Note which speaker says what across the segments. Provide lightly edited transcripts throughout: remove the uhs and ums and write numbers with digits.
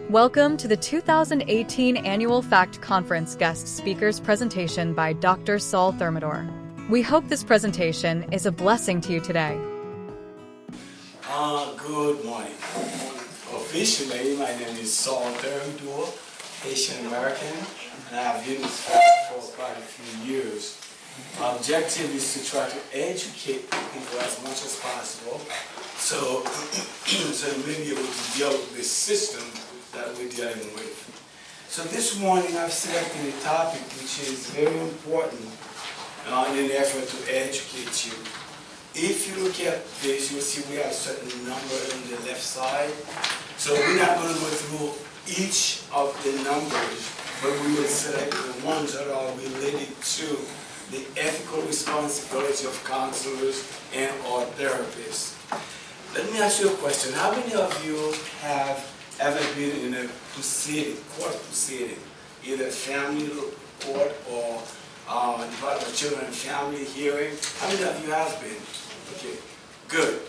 Speaker 1: Welcome to the 2018 Annual FACCT Conference guest speakers presentation by Dr. Saul Thermidor. We hope this presentation is a blessing to you today.
Speaker 2: Good morning. Officially, my name is Saul Thermidor, Haitian American, and I have been with FACCT for quite a few years. My objective is to try to educate people as much as possible so they may be able to deal with the system that we're dealing with. So this morning I've selected a topic which is very important in an effort to educate you. If you look at this, you'll see we have a certain number on the left side. So we're not going to go through each of the numbers, but we will select the ones that are related to the ethical responsibility of counselors and or therapists. Let me ask you a question. How many of you have ever been in a court proceeding, either family court or Department of Children and Family hearing? How many of you have been? Okay, good.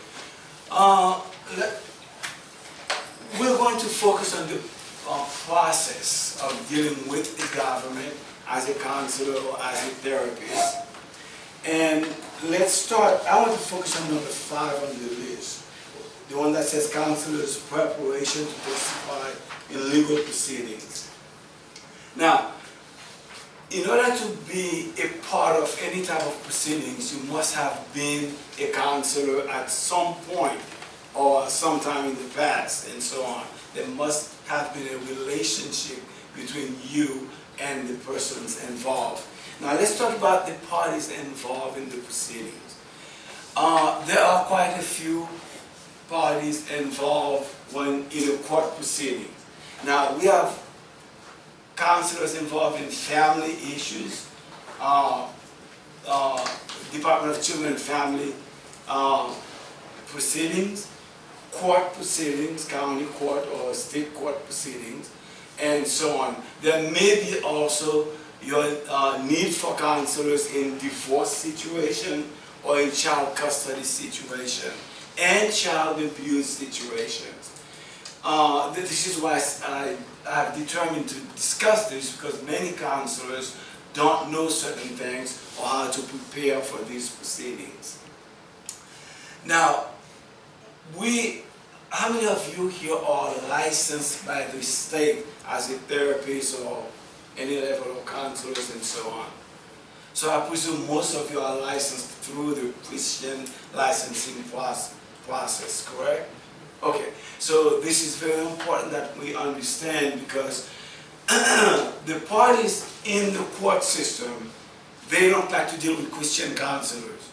Speaker 2: We're going to focus on the process of dealing with the government as a counselor or as a therapist. And let's start. I want to focus on number 5 on the list. The one that says counselor's preparation to testify in legal proceedings. Now, in order to be a part of any type of proceedings, you must have been a counselor at some point or sometime in the past and so on. There must have been a relationship between you and the persons involved. Now let's talk about the parties involved in the proceedings. There are quite a few parties involved when in a court proceeding. Now we have counselors involved in family issues, Department of Children and Family proceedings, court proceedings, county court or state court proceedings, and so on. There may be also your need for counselors in divorce situation or in child custody situation and child abuse situations. This is why I have determined to discuss this, because many counselors don't know certain things or how to prepare for these proceedings. Now, how many of you here are licensed by the state as a therapist or any level of counselors and so on? So I presume most of you are licensed through the Christian licensing process, correct? Okay, so this is very important that we understand, because the parties in the court system, they don't like to deal with Christian counselors.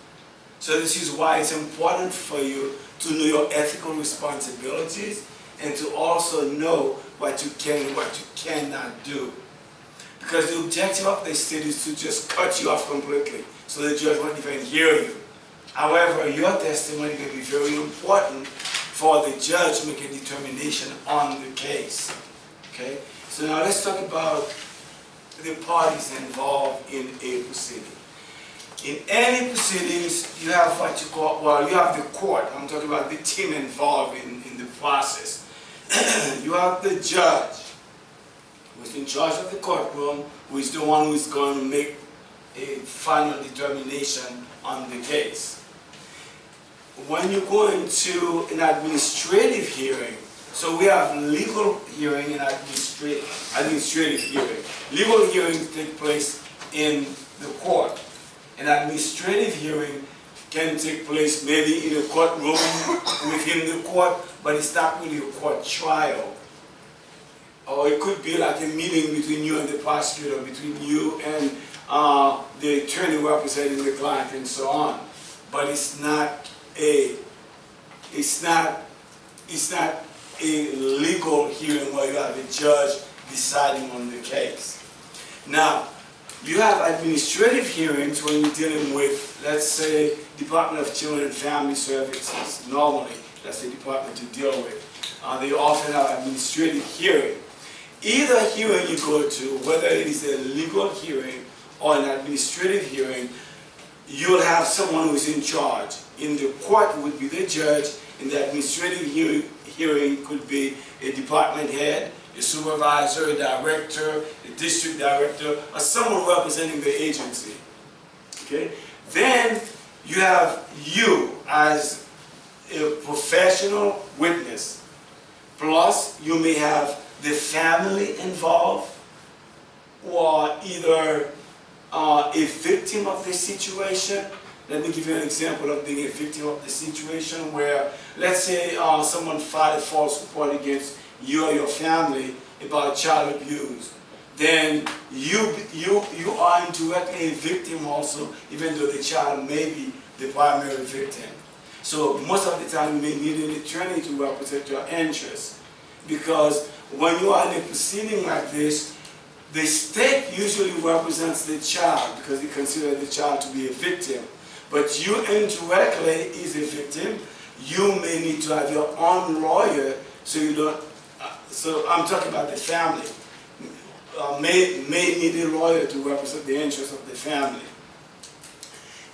Speaker 2: So this is why it's important for you to know your ethical responsibilities and to also know what you can and what you cannot do. Because the objective of the state is to just cut you off completely, so the judge won't even hear you. However, your testimony can be very important for the judge to make a determination on the case. Okay? So now let's talk about the parties involved in a proceeding. In any proceedings, you have what you call, well, you have the court. I'm talking about the team involved in the process. You have the judge, who's in charge of the courtroom, who is the one who is going to make a final determination on the case. When you go into an administrative hearing, so we have legal hearing and administrative hearing. Legal hearings take place in the court. An administrative hearing can take place maybe in a courtroom within the court, but it's not really a court trial. Or it could be like a meeting between you and the prosecutor, between you and the attorney representing the client and so on. But it's not a legal hearing where you have a judge deciding on the case. Now, you have administrative hearings when you're dealing with, let's say, Department of Children and Family Services. Normally, that's the department to deal with. They often have administrative hearing. Either hearing you go to, whether it is a legal hearing or an administrative hearing, you'll have someone who's in charge. In the court would be the judge. In the administrative hearing could be a department head, a supervisor, a director, a district director, or someone representing the agency. Okay? Then you have you as a professional witness. Plus, you may have the family involved, or either a victim of the situation. Let me give you an example of being a victim of the situation where, let's say someone filed a false report against you or your family about child abuse. Then you are indirectly a victim also, even though the child may be the primary victim. So most of the time you may need an attorney to represent your interests, because when you are in a proceeding like this, the state usually represents the child because they consider the child to be a victim. But you indirectly is a victim. You may need to have your own lawyer, so you don't. So I'm talking about the family. May need a lawyer to represent the interests of the family.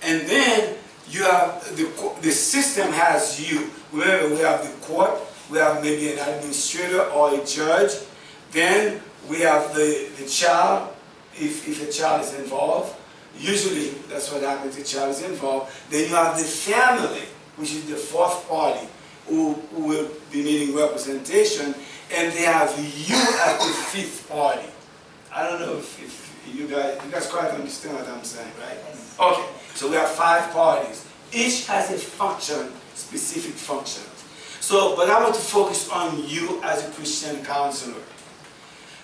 Speaker 2: And then you have the system has you. Where we have the court, we have maybe an administrator or a judge. Then we have the child, if a child is involved. Usually, that's what happens, the child is involved. Then you have the family, which is the fourth party, who will be needing representation, and they have you as the fifth party. I don't know if you guys quite understand what I'm saying, right? Okay, so we have 5 parties. Each has a function, specific function. So, but I want to focus on you as a Christian counselor.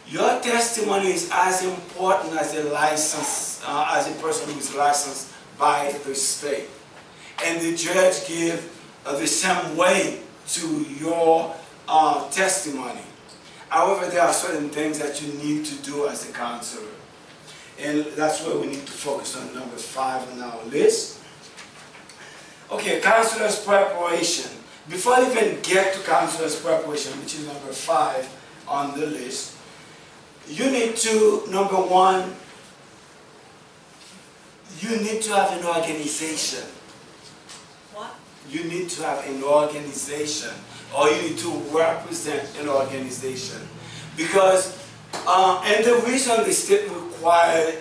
Speaker 2: Your testimony is as important as a license, as a person who is licensed by the state. And the judge gives the same weight to your testimony. However, there are certain things that you need to do as a counselor. And that's where we need to focus on number 5 on our list. Okay, counselor's preparation. Before I even get to counselor's preparation, which is number 5 on the list, you need to, number 1, you need to have an organization.
Speaker 3: What?
Speaker 2: You need to have an organization, or you need to represent an organization. Because, and the reason the state required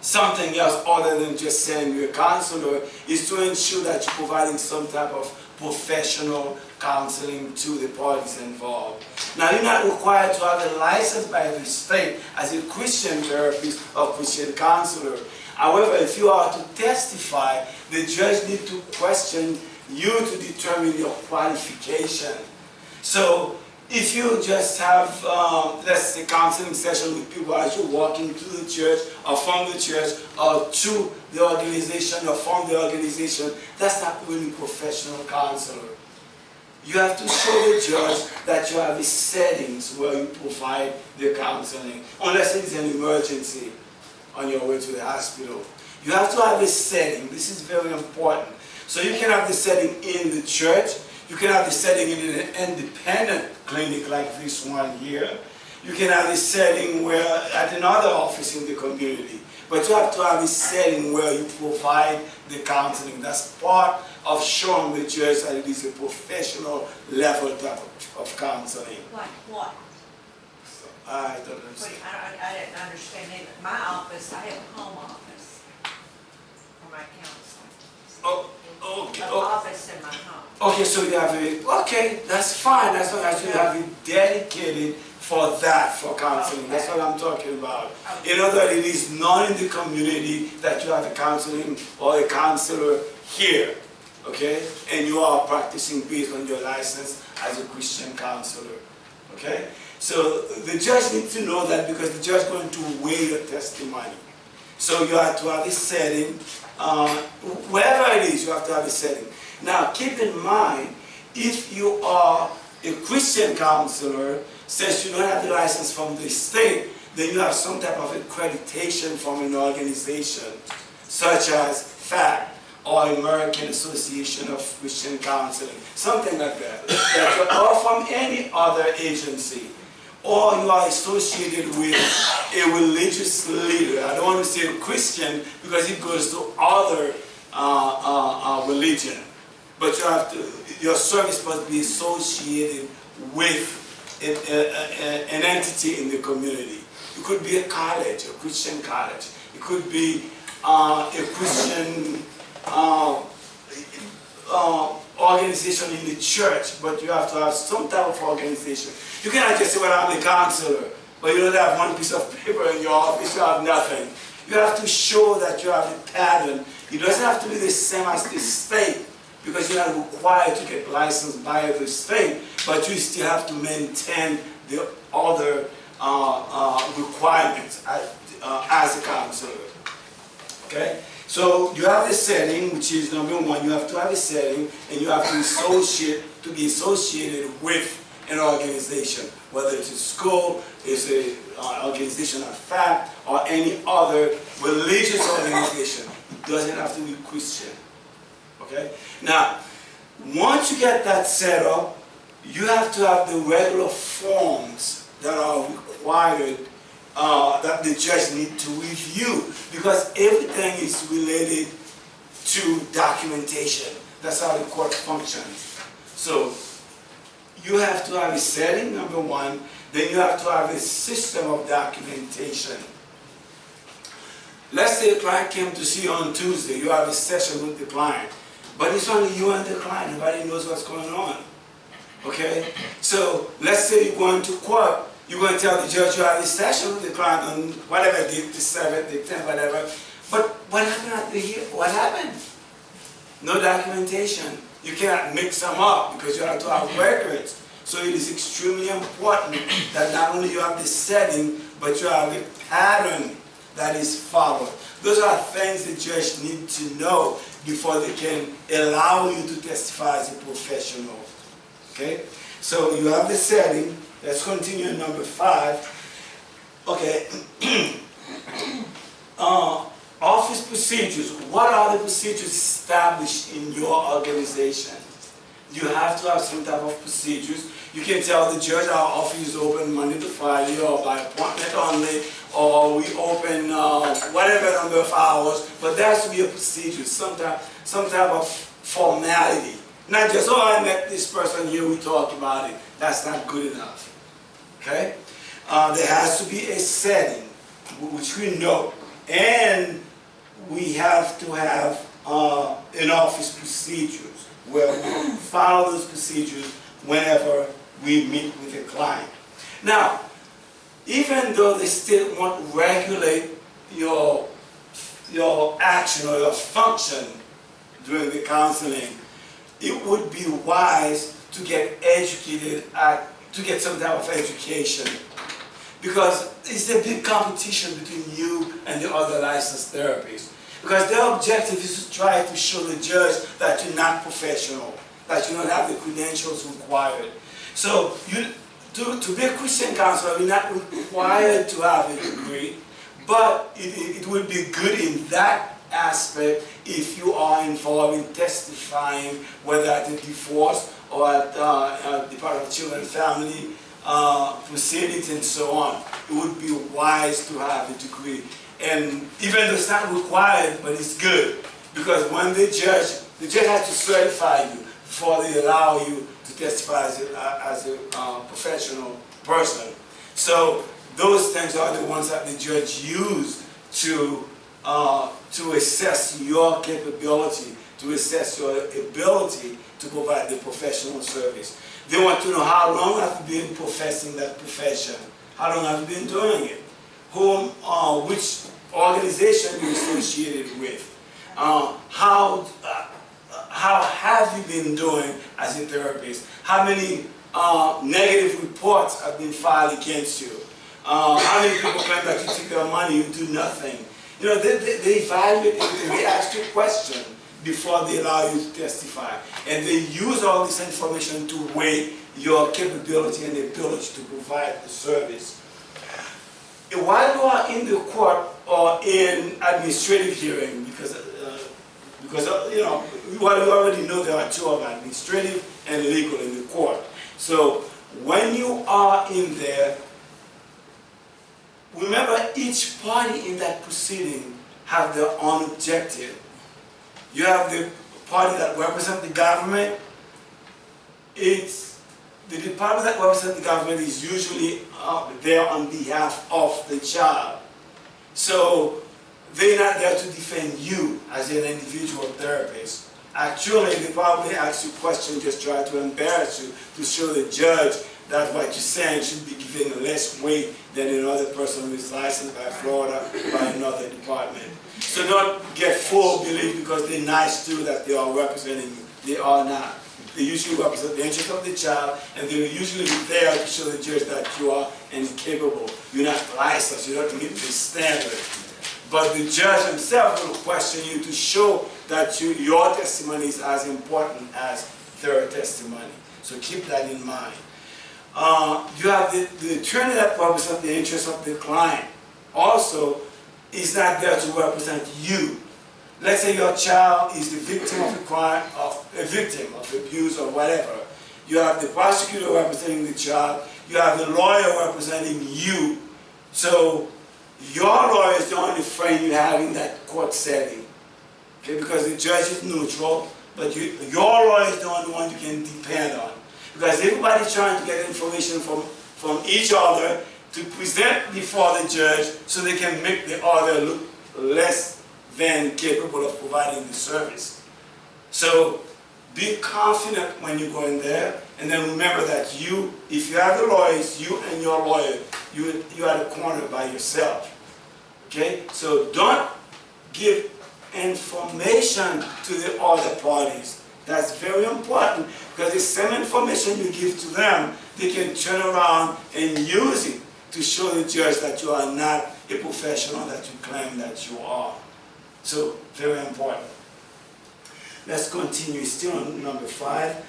Speaker 2: something else other than just saying you're a counselor is to ensure that you're providing some type of professional counseling to the parties involved. Now, you're not required to have a license by the state as a Christian therapist or Christian counselor. However, if you are to testify, the judge needs to question you to determine your qualification. So, if you just have, let's say, counseling session with people as you're walking to the church or from the church or to the organization or from the organization, that's not really professional counselor. You have to show the judge that you have the settings where you provide the counseling, unless it's an emergency on your way to the hospital. You have to have a setting. This is very important. So you can have the setting in the church. You can have the setting in an independent clinic like this one here. You can have a setting where at another office in the community. But you have to have a setting where you provide the counseling. That's part of showing the church that it is a professional level type of counseling.
Speaker 3: Like what?
Speaker 2: So, I don't understand.
Speaker 3: Wait, I didn't understand either. My office, I have a home office for my counseling.
Speaker 2: Okay.
Speaker 3: An office in my home.
Speaker 2: Okay, so you have a, okay, that's fine, as long as you have it dedicated for that, for counseling. Okay. That's what I'm talking about. Okay. In other words, it is not in the community that you have a counseling or a counselor here, okay? And you are practicing based on your license as a Christian counselor, okay? So the judge needs to know that because the judge is going to weigh your testimony. So you have to have a setting, wherever it is, you have to have a setting. Now, keep in mind, if you are a Christian counselor, since you don't have the license from the state, then you have some type of accreditation from an organization, such as FACCT, or American Association of Christian Counseling, something like that, or from any other agency. Or you are associated with a religious leader. I don't want to say a Christian because it goes to other religion. But you have to, your service must be associated with an entity in the community. It could be a college, a Christian college. It could be a Christian organization in the church, but you have to have some type of organization. You cannot just say, well, I'm the counselor, but you don't have one piece of paper in your office, you have nothing. You have to show that you have a pattern. It doesn't have to be the same as the state, because you're not required to get licensed by the state, but you still have to maintain the other requirements as a counselor. Okay? So you have a setting, which is number one. You have to have a setting, and you have to be associated with an organization, whether it's a school, it's an organization of fact, or any other religious organization. It doesn't have to be Christian. Okay? Now, once you get that set up, you have to have the regular forms that are required, that the judge needs to review, because everything is related to documentation. That's how the court functions. So you have to have a setting, number one, then you have to have a system of documentation. Let's say a client came to see you on Tuesday. You have a session with the client, but it's only you and the client. Nobody knows what's going on. Okay? So let's say you're going to court. You're going to tell the judge you have a session with the client on whatever date, the 7th, the 10th, whatever. But what happened at the hearing? What happened? No documentation. You cannot mix them up because you have to have records. So it is extremely important that not only you have the setting, but you have a pattern that is followed. Those are things the judge needs to know before they can allow you to testify as a professional. Okay? So you have the setting. Let's continue in number 5. Okay. Office procedures. What are the procedures established in your organization? You have to have some type of procedures. You can tell the judge our office is open Monday to Friday, or by appointment only, or we open whatever number of hours, but there has to be a procedure, some type of formality. Not just, oh, I met this person here, we talked about it. That's not good enough. Okay? There has to be a setting, which we know, and we have to have an office procedures where we follow those procedures whenever we meet with a client. Now, even though the state won't regulate your action or your function during the counseling, it would be wise to get educated, to get some type of education, because it's a big competition between you and the other licensed therapists. Because their objective is to try to show the judge that you're not professional, that you don't have the credentials required. So to be a Christian counselor, you're not required to have a degree, but it would be good in that aspect if you are involved in testifying, whether at a divorce or at Department of Children and Family proceedings and so on. It would be wise to have a degree. And even though it's not required, but it's good, because when the judge has to certify you before they allow you to testify as a professional person. So those things are the ones that the judge used to assess your capability, to assess your ability to provide the professional service. They want to know how long have you been professing that profession, how long have you been doing it, which organization you're associated with, how have you been doing as a therapist, how many negative reports have been filed against you, how many people claim that you take their money, you do nothing. You know, they evaluate and they ask you questions before they allow you to testify. And they use all this information to weigh your capability and ability to provide the service. While you are in the court or in administrative hearing, because you know, well, you already know there are two of them, administrative and legal in the court. So when you are in there, remember each party in that proceeding have their own objective. You have the party that represents the government. Its the department that represents the government is usually there on behalf of the child. So they're not there to defend you as an individual therapist. Actually, they probably ask you questions, just try to embarrass you, to show the judge that what you're saying should be given less weight than another person who is licensed by Florida by another department. So don't get full belief because they're nice too that they are representing you. They are not. They usually represent the interest of the child, and they're usually there to show the judge that you are incapable. You're not licensed. You don't meet the standard. But the judge himself will question you to show that your testimony is as important as their testimony. So keep that in mind. You have the attorney that represents the interest of the client. Also, is not there to represent you. Let's say your child is the victim of a crime, a victim of abuse or whatever. You have the prosecutor representing the child. You have the lawyer representing you. So your lawyer is the only friend you have in that court setting. Okay, because the judge is neutral, but your lawyer is the only one you can depend on. Because everybody's trying to get information from each other to present before the judge so they can make the other look less than capable of providing the service. So be confident when you go in there, and then remember that if you have the lawyers, you and your lawyer, you are the corner by yourself. Okay? So don't give information to the other parties. That's very important, because the same information you give to them, they can turn around and use it to show the judge that you are not a professional that you claim that you are. So, very important. Let's continue. Still on number 5.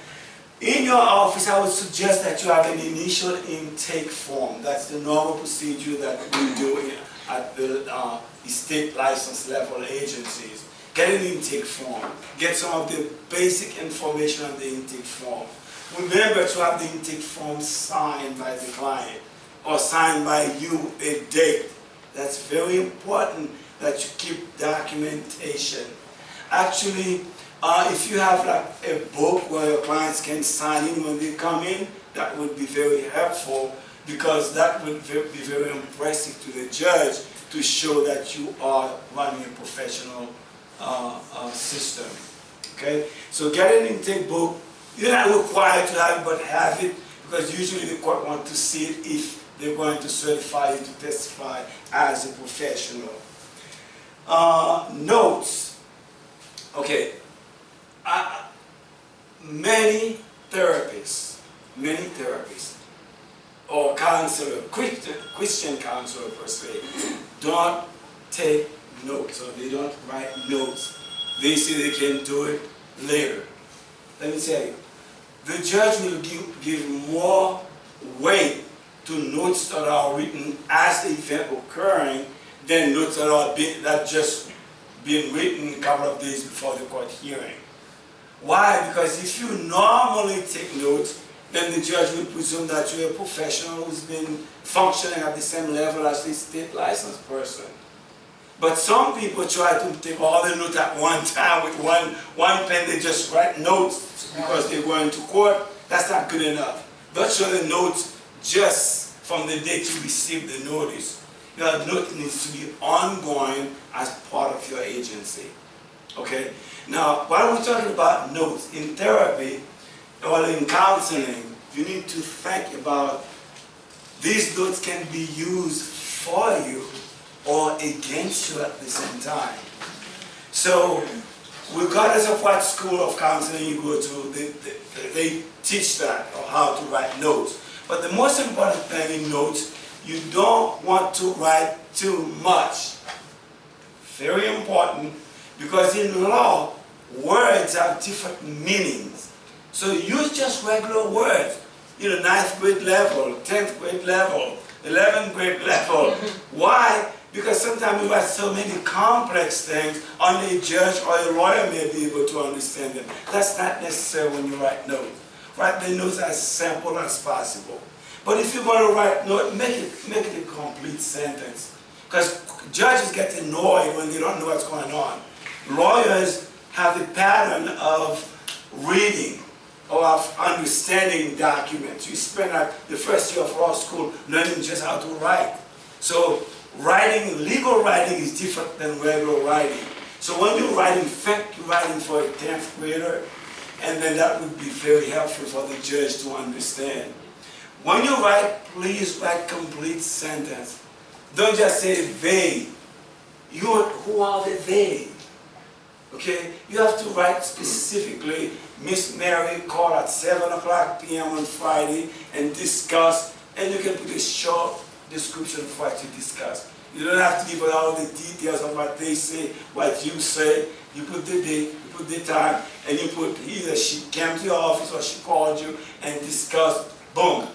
Speaker 2: In your office, I would suggest that you have an initial intake form. That's the normal procedure that we do at the state license level agencies. Get an intake form. Get some of the basic information on the intake form. Remember to have the intake form signed by the client or signed by you, a date. That's very important that you keep documentation. Actually, if you have like a book where your clients can sign in when they come in, that would be very helpful, because that would be very impressive to the judge to show that you are running a professional system. Okay? So get an intake book. You're not required to have it, but have it, because usually the court wants to see it if they're going to certify you to testify as a professional. Notes. Okay. Many therapists, or counselor, Christian counselor per se, don't take notes, or they don't write notes. They say they can do it later. Let me tell you, the judge will give more weight to notes that are written as the event occurring than notes that just been written a couple of days before the court hearing. Why? Because if you normally take notes, then the judge will presume that you're a professional who's been functioning at the same level as the state licensed person. But some people try to take all the notes at one time with one pen. They just write notes because they're going to court. That's not good enough. Don't show the notes just from the date you receive the notice. Your note needs to be ongoing as part of your agency. Okay? Now, while we're talking about notes, in therapy or in counseling, you need to think about these notes can be used for you or against you at the same time. So, regardless of what school of counseling you go to, they teach that, or how to write notes. But the most important thing in notes, you don't want to write too much. Very important, because in law, words have different meanings. So use just regular words. 9th grade level, 10th grade level, 11th grade level. Why? Because sometimes we write so many complex things, only a judge or a lawyer may be able to understand them. That's not necessary when you write notes. Write the notes as simple as possible. But if you're going to write notes, make it a complete sentence. Because judges get annoyed when they don't know what's going on. Lawyers have the pattern of reading or of understanding documents. You spend the first year of law school learning just how to write. So writing, legal writing is different than regular writing. So when you're writing FACCT, you're writing for a 10th grader, and then that would be very helpful for the judge to understand. When you write, please write complete sentence. Don't just say they. Who are the they? Okay? You have to write specifically, Miss Mary called at 7 o'clock p.m. on Friday and discuss, and you can put a short description of what you discuss. You don't have to give all the details of what they say, what you say. You put the date, you put the time, and you put either she came to your office or she called you and discussed, boom.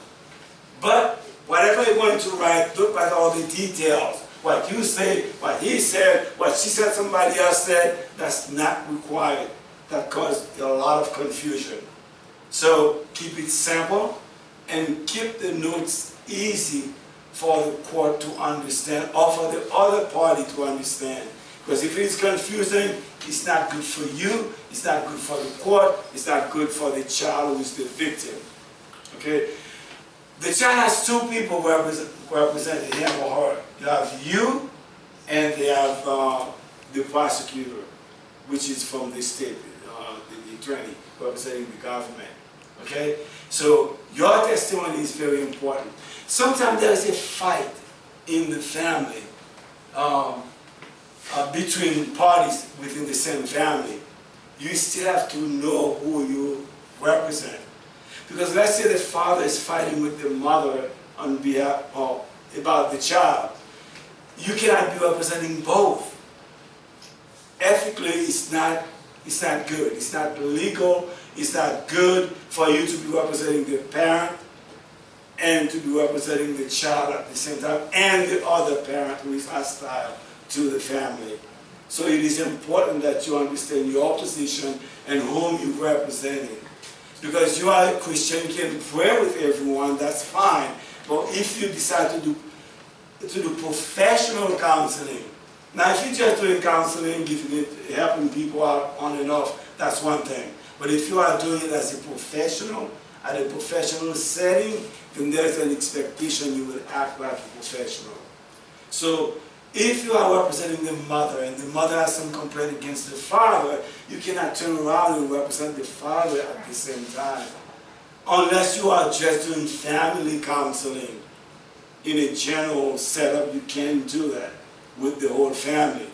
Speaker 2: But whatever you're going to write, don't write all the details. What you say, what he said, what she said, somebody else said, that's not required. That caused a lot of confusion. So keep it simple and keep the notes easy for the court to understand or for the other party to understand. Because if it's confusing, it's not good for you, it's not good for the court, it's not good for the child who is the victim. Okay? The child has two people representing him or her. You have you, and they have the prosecutor, which is from the state, the attorney representing the government. Okay? So your testimony is very important. Sometimes there is a fight in the family between parties within the same family. You still have to know who you represent. Because let's say the father is fighting with the mother on behalf of about the child. You cannot be representing both. Ethically, it's not good. It's not legal. It's not good for you to be representing the parent and to be representing the child at the same time, and the other parent who is hostile to the family. So it is important that you understand your position and whom you're representing. Because you are a Christian, you can pray with everyone, that's fine. But if you decide to do professional counseling, now if you're just doing counseling, helping people out on and off, that's one thing. But if you are doing it as a professional, at a professional setting, then there's an expectation you will act like a professional. So if you are representing the mother and the mother has some complaint against the father, you cannot turn around and represent the father at the same time. Unless you are just doing family counseling in a general setup, you can do that with the whole family.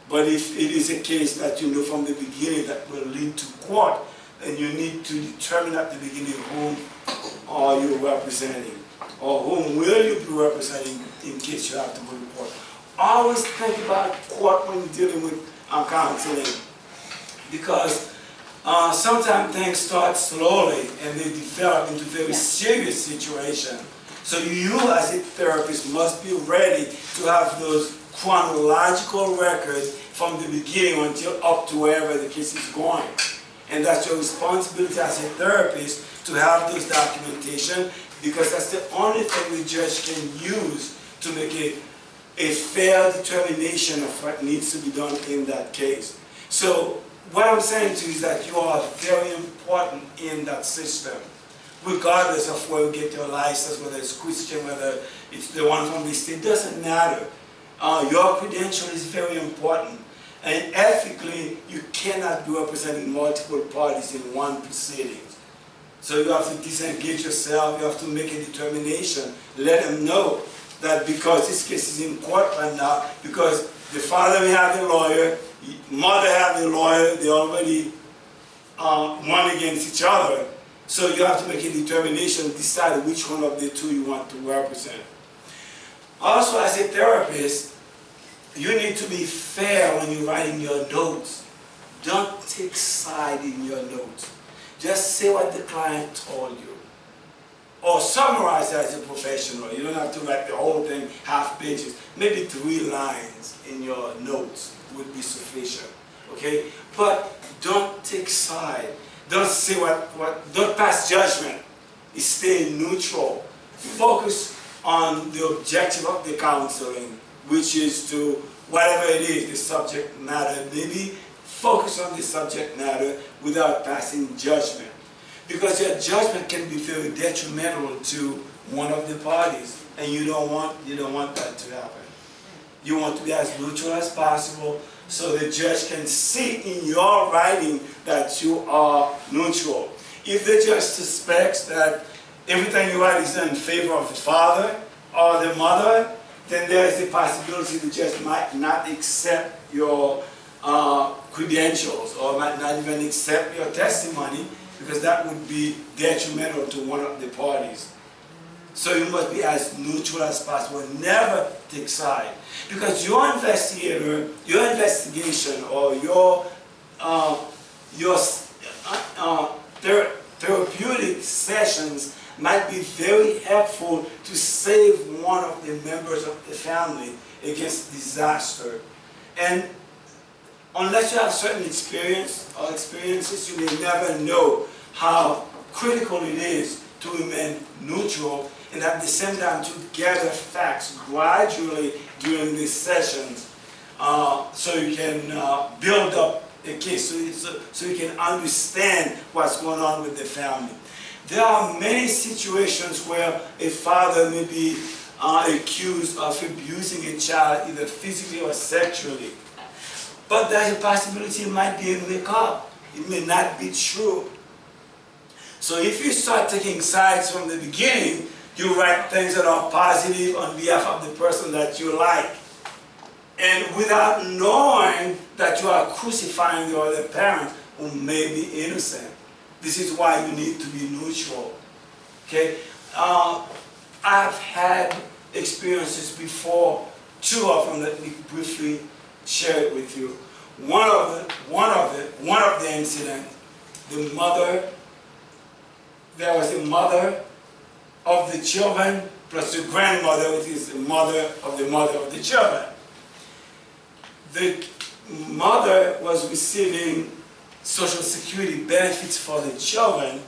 Speaker 2: But if it is a case that you know from the beginning that will lead to court, then you need to determine at the beginning whom are you representing, or whom will you be representing in case you have to go to court. Always think about court when you're dealing with counseling, because sometimes things start slowly and they develop into very serious situations. So you as a therapist must be ready to have those chronological records from the beginning until up to wherever the case is going. And that's your responsibility as a therapist to have those documentation, because that's the only thing the judge can use to make a fair determination of what needs to be done in that case. So what I'm saying to you is that you are very important in that system, regardless of where you get your license, whether it's Christian, whether it's the one from the state, doesn't matter. Your credential is very important. And ethically, you cannot be representing multiple parties in one proceeding. So you have to disengage yourself, you have to make a determination, let them know that because this case is in court right now, because the father may have a lawyer, mother have a lawyer, they already one against each other. So you have to make a determination, decide which one of the two you want to represent. Also, as a therapist, you need to be fair when you're writing your notes. Don't take side in your notes. Just say what the client told you. Or summarize it as a professional. You don't have to write the whole thing, half pages. Maybe 3 lines in your notes would be sufficient. Okay? But don't take side. Don't say don't pass judgment. Stay neutral. Focus on the objective of the counseling, which is to, whatever it is, the subject matter. Maybe focus on the subject matter without passing judgment. because your judgment can be very detrimental to one of the parties, and you don't want that to happen. You want to be as neutral as possible, so the judge can see in your writing that you are neutral. If the judge suspects that everything you write is done in favor of the father or the mother, then there is a possibility the judge might not accept your credentials, or might not even accept your testimony, because that would be detrimental to one of the parties. So you must be as neutral as possible. Never take side, because your investigation, or your therapeutic sessions might be very helpful to save one of the members of the family against disaster. And unless you have certain experiences, you may never know how critical it is to remain neutral, and at the same time to gather facts gradually during these sessions, so you can build up a case, so you can understand what's going on with the family. There are many situations where a father may be accused of abusing a child, either physically or sexually. But there's a possibility it might be a make-up. It may not be true. So if you start taking sides from the beginning, you write things that are positive on behalf of the person that you like, and without knowing that you are crucifying the other parent who may be innocent. This is why you need to be neutral. Okay? I've had experiences before, two of them that we briefly share it with you. One of the incident, there was a mother of the children plus the grandmother, which is the mother of the children. The mother was receiving Social Security benefits for the children,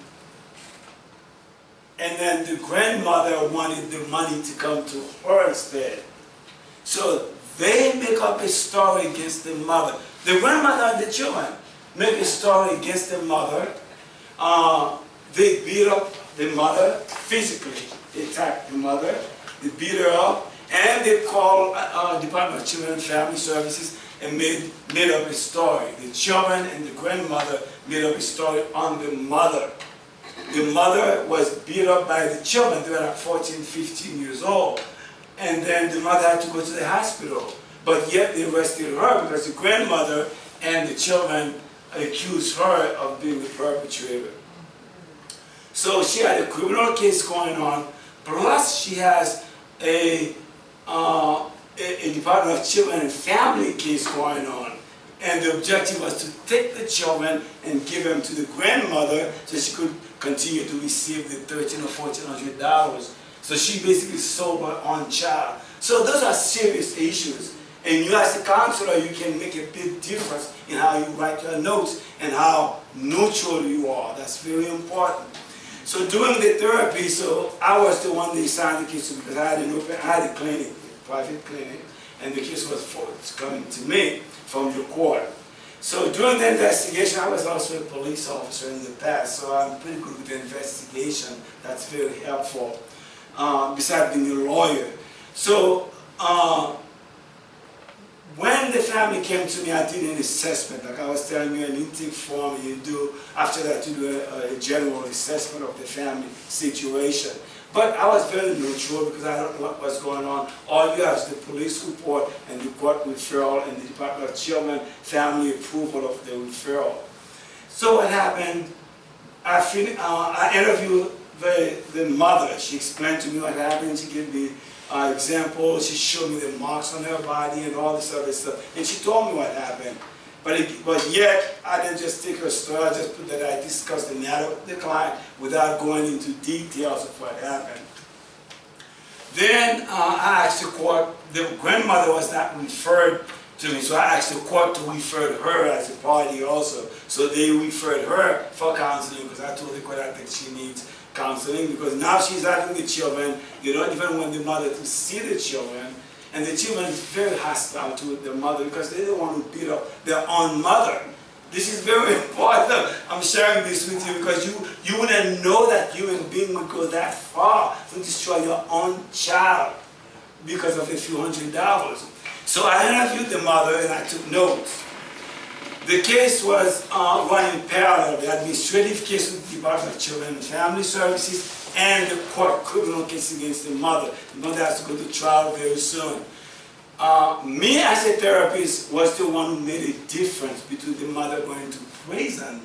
Speaker 2: and then the grandmother wanted the money to come to her instead. So they make up a story against the mother. The grandmother and the children make a story against the mother. They beat up the mother physically. They attacked the mother, they beat her up, and they called Department of Children and Family Services and made up a story. The children and the grandmother made up a story on the mother. The mother was beat up by the children. They were like 14, 15 years old. And then the mother had to go to the hospital. But yet they arrested her because the grandmother and the children accused her of being the perpetrator. So she had a criminal case going on, plus she has a Department of Children and Family case going on. And the objective was to take the children and give them to the grandmother so she could continue to receive the $1,300 or $1,400. So she basically sold her own child. So those are serious issues. And you as a counselor, you can make a big difference in how you write your notes and how neutral you are. That's very important. So during the therapy, so I was the one they signed the case to, because I had a clinic, a private clinic, and the case was coming to me from the court. So during the investigation, I was also a police officer in the past, so I'm pretty good with the investigation. That's very helpful, besides being a lawyer. So when the family came to me, I did an assessment. Like I was telling you, an intake form you do. After that, you do a general assessment of the family situation. But I was very neutral because I don't know what was going on. All you have is the police report and the court referral and the Department of Children Family approval of the referral. So what happened, I interviewed the mother. She explained to me what happened. She gave me examples. She showed me the marks on her body and all this other stuff. And she told me what happened. But yet, I didn't just take her story. I just put that I discussed the matter with the client without going into details of what happened. Then I asked the court, the grandmother was not referred to me, so I asked the court to refer her as a party also. So they referred her for counseling, because I told the court I think she needs counseling, because now she's having the children. You don't even want the mother to see the children. And the children is very hostile to the mother because they don't want to beat up their own mother. This is very important. I'm sharing this with you because you wouldn't know that human being would go that far to destroy your own child because of a few $100s. So I interviewed the mother and I took notes. The case was running parallel, the administrative case with the Department of Children and Family Services and the court criminal case against the mother. The mother has to go to trial very soon. Me as a therapist was the one who made a difference between the mother going to prison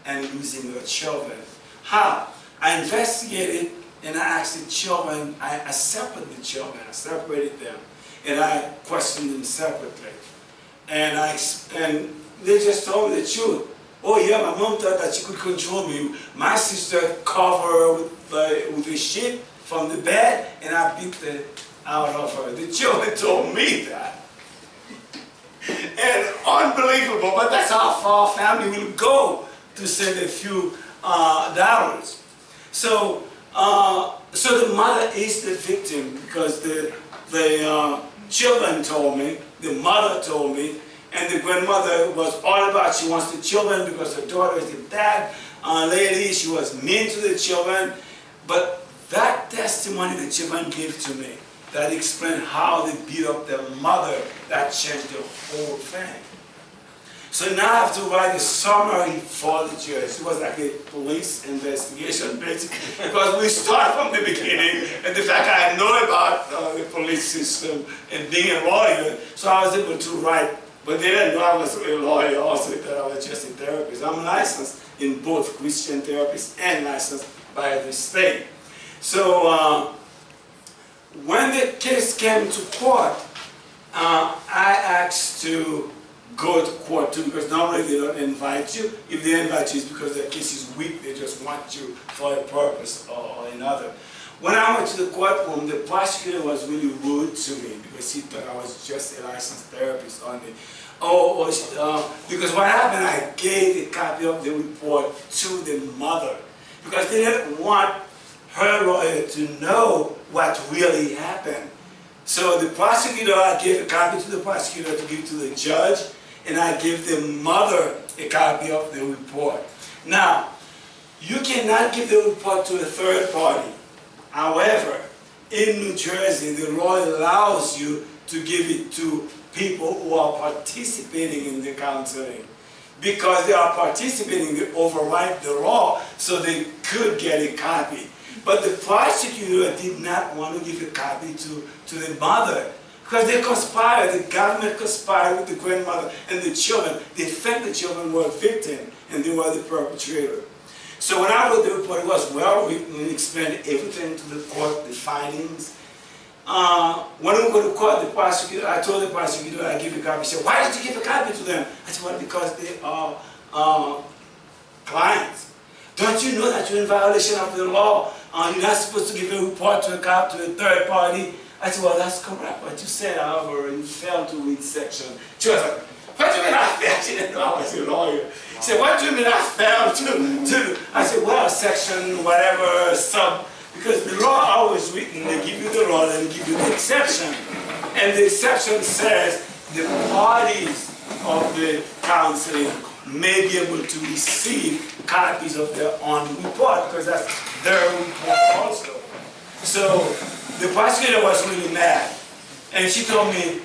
Speaker 2: and losing her children. How? I investigated and I asked the children, I separated the children, I separated them, and I questioned them separately. And they just told me the truth. Oh yeah, my mom thought that she could control me. My sister covered her with a sheet from the bed and I beat the out of her. The children told me that. And unbelievable, but that's how far family will go to send a few dollars. So the mother is the victim because the children told me, the mother told me, and the grandmother was all about she wants the children because her daughter is the bad lady, she was mean to the children. But that testimony the children gave to me, that explained how they beat up their mother, that changed the whole thing. So now I have to write a summary for the judge. It was like a police investigation, basically, because we start from the beginning, and the fact I know about the police system and being a lawyer, so I was able to write, but they didn't know I was a lawyer, also that I was just a therapist. I'm licensed in both Christian therapists and licensed by the state. So when the case came to court, I asked to go to court too, because normally they don't invite you. If they invite you, it's because the case is weak, they just want you for a purpose or another. When I went to the courtroom, the prosecutor was really rude to me because he thought I was just a licensed therapist only. Because what happened, I gave a copy of the report to the mother because they didn't want her lawyer to know what really happened. So the prosecutor, I gave a copy to the prosecutor to give to the judge, and I gave the mother a copy of the report. Now, you cannot give the report to a third party. However, in New Jersey, the law allows you to give it to people who are participating in the counseling. Because they are participating, they override the law, so they could get a copy. But the prosecutor did not want to give a copy to the mother because they conspired, the government conspired with the grandmother and the children. They think the children were a victim and they were the perpetrator. So when I wrote the report, it was well written and explained everything to the court, the findings. When we go to court, the prosecutor, I told the prosecutor I give a copy. He said, why did you give a copy to them? I said, well, because they are clients. Don't you know that you're in violation of the law? You're not supposed to give a report to a third party. I said, well, that's correct. What you said, however, you failed to read section. She was like, what do you mean I failed? She didn't know I was a lawyer. She said, what do you mean I failed to? I said, well, section, whatever, sub. Because the law always written, they give you the law, then they give you the exception. And the exception says the parties of the counseling may be able to receive copies of their own report, because that's their report also. So the prosecutor was really mad. And she told me,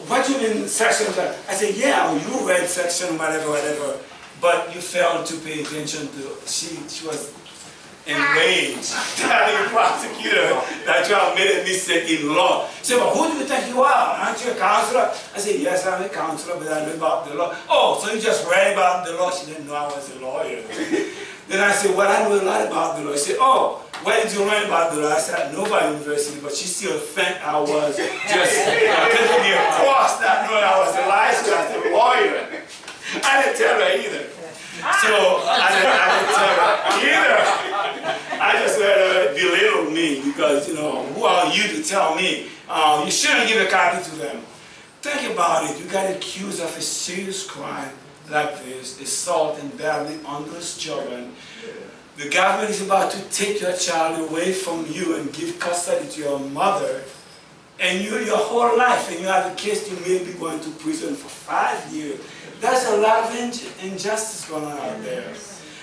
Speaker 2: what do you mean section? I said, yeah, you read section, whatever, but you failed to pay attention to, she was enraged, telling the prosecutor that you have made a mistake in law. She said, well, who do you think you are? Aren't you a counselor? I said, yes, I'm a counselor, but I know about the law. Oh, so you just read about the law? She didn't know I was a lawyer. Then I said, well, I know a lot about the law. She said, oh, where did you learn about the law? I said, I know about university, but she still think I was just taking me across, not knowing I was a licensed lawyer. I didn't tell her either. So I didn't tell her either. I just let her belittle me because, you know, who are you to tell me? You shouldn't give a copy to them. Think about it. You got accused of a serious crime like this, assault and battery on those children. The government is about to take your child away from you and give custody to your mother. And your whole life, and you have a case, you may be going to prison for 5 years. There's a lot of injustice going on out there.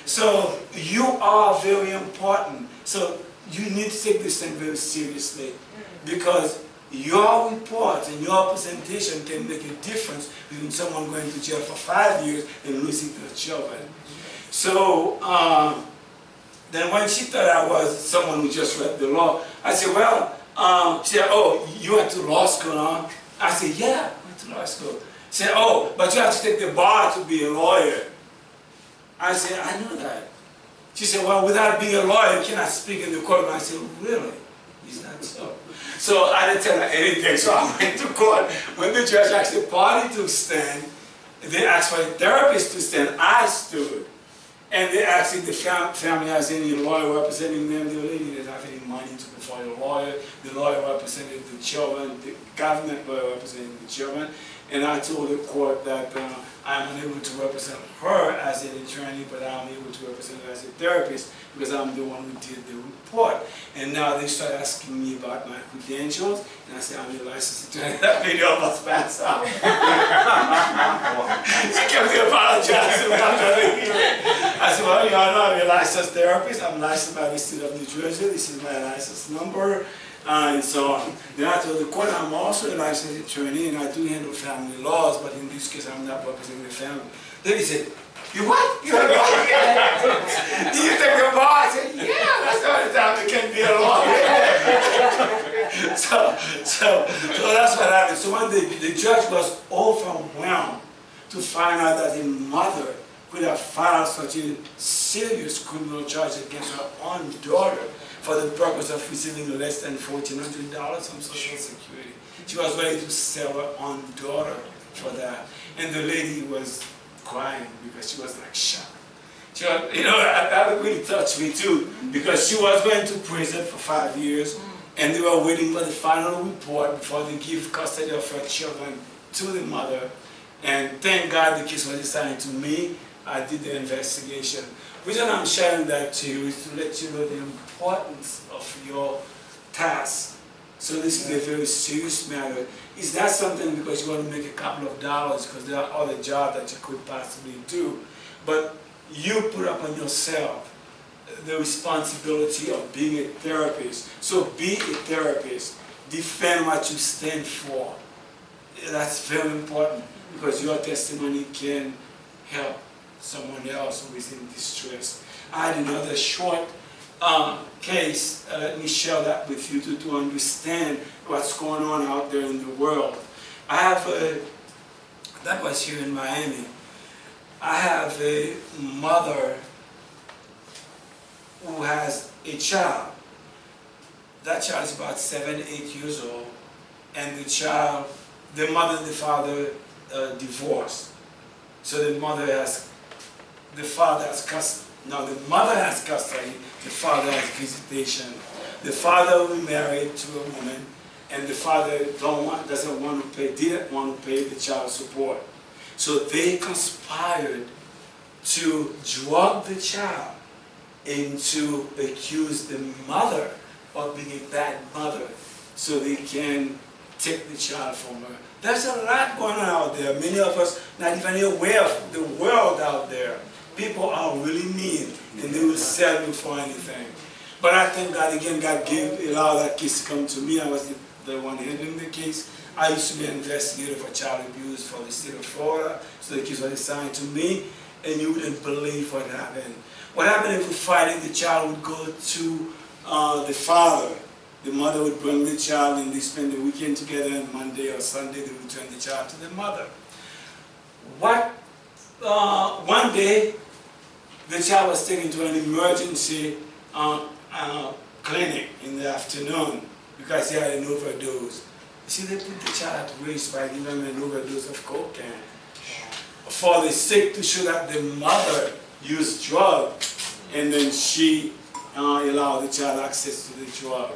Speaker 2: So you are very important. So you need to take this thing very seriously, because your report and your presentation can make a difference between someone going to jail for 5 years and losing their children. So then when she thought I was someone who just read the law, I said, well, she said, oh, you went to law school, huh? I said, yeah, I went to law school. She said, oh, but you have to take the bar to be a lawyer. I said, I know that. She said, well, without being a lawyer, you cannot speak in the courtroom. I said, really? Is that so? So I didn't tell her anything, so I went to court. When the judge asked the party to stand, they asked for a therapist to stand. I stood. And they asked if the family has any lawyer representing them. The lady didn't have any money to go for a lawyer. The lawyer represented the children, the government lawyer represented the children. And I told the court that I'm unable to represent her as an attorney, but I'm able to represent her as a therapist because I'm the one who did the report. And now they start asking me about my credentials, and I say I'm a licensed attorney. That made almost pass out. She kept apologizing about that. I said, well, you know, I'm a licensed therapist. I'm licensed by the state of New Jersey. This is my license number. And so on. Then I told the court I'm also a licensed attorney and I do handle family laws, but in this case I'm not representing the family. Then he said, you what? You're a lawyer? Do you take the bar? I said, yeah, that's the only time I can be a lawyer. so that's what happened. So when the judge was overwhelmed to find out that the mother could have filed such a serious criminal charge against her own daughter for the purpose of receiving less than $1,400 from Social Security. She was ready to sell her own daughter for that. And the lady was crying because she was like shocked. She was, you know, that really touched me too, because she was going to prison for 5 years and they were waiting for the final report before they give custody of her children to the mother. And thank God the case was assigned to me. I did the investigation. The reason I'm sharing that to you is to let you know the importance of your task. So this is a very serious matter. It's not something because you want to make a couple of dollars, because there are other jobs that you could possibly do. But you put upon yourself the responsibility of being a therapist. So be a therapist. Defend what you stand for. That's very important, because your testimony can help someone else who is in distress. I had another short case. Let me share that with you to understand what's going on out there in the world. I have that was here in Miami. I have a mother who has a child. That child is about 7, 8 years old, and the mother and the father divorced. So the mother has the father has custody. Now the mother has custody, the father has visitation. The father remarried to a woman, and the father didn't want to pay the child support. So they conspired to drug the child and to accuse the mother of being a bad mother, so they can take the child from her. There's a lot going on out there. Many of us not even aware of the world out there. People are really mean, and they will sell you for anything. But I thank God, again, God allowed that case to come to me. I was the one handling the case. I used to be an investigator for child abuse for the state of Florida, so the case was assigned to me, and you wouldn't believe what happened. What happened if we fighting, the child would go to the father. The mother would bring the child, and they spend the weekend together, and Monday or Sunday they return the child to the mother. One day, the child was taken to an emergency clinic in the afternoon because he had an overdose. You see, they put the child at risk by giving him an overdose of cocaine for the sake to show that the mother used drugs, and then she allowed the child access to the drug.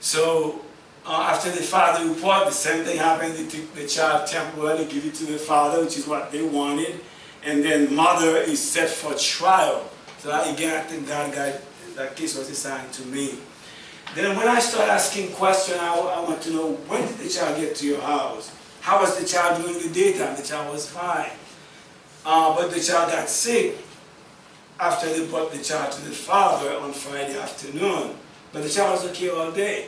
Speaker 2: So after the father reported, the same thing happened. They took the child temporarily, give it to the father, which is what they wanted, and then mother is set for trial. So again, I think that case was assigned to me. Then when I started asking questions, I want to know, when did the child get to your house? How was the child doing in the daytime? The child was fine. But the child got sick after they brought the child to the father on Friday afternoon. But the child was okay all day.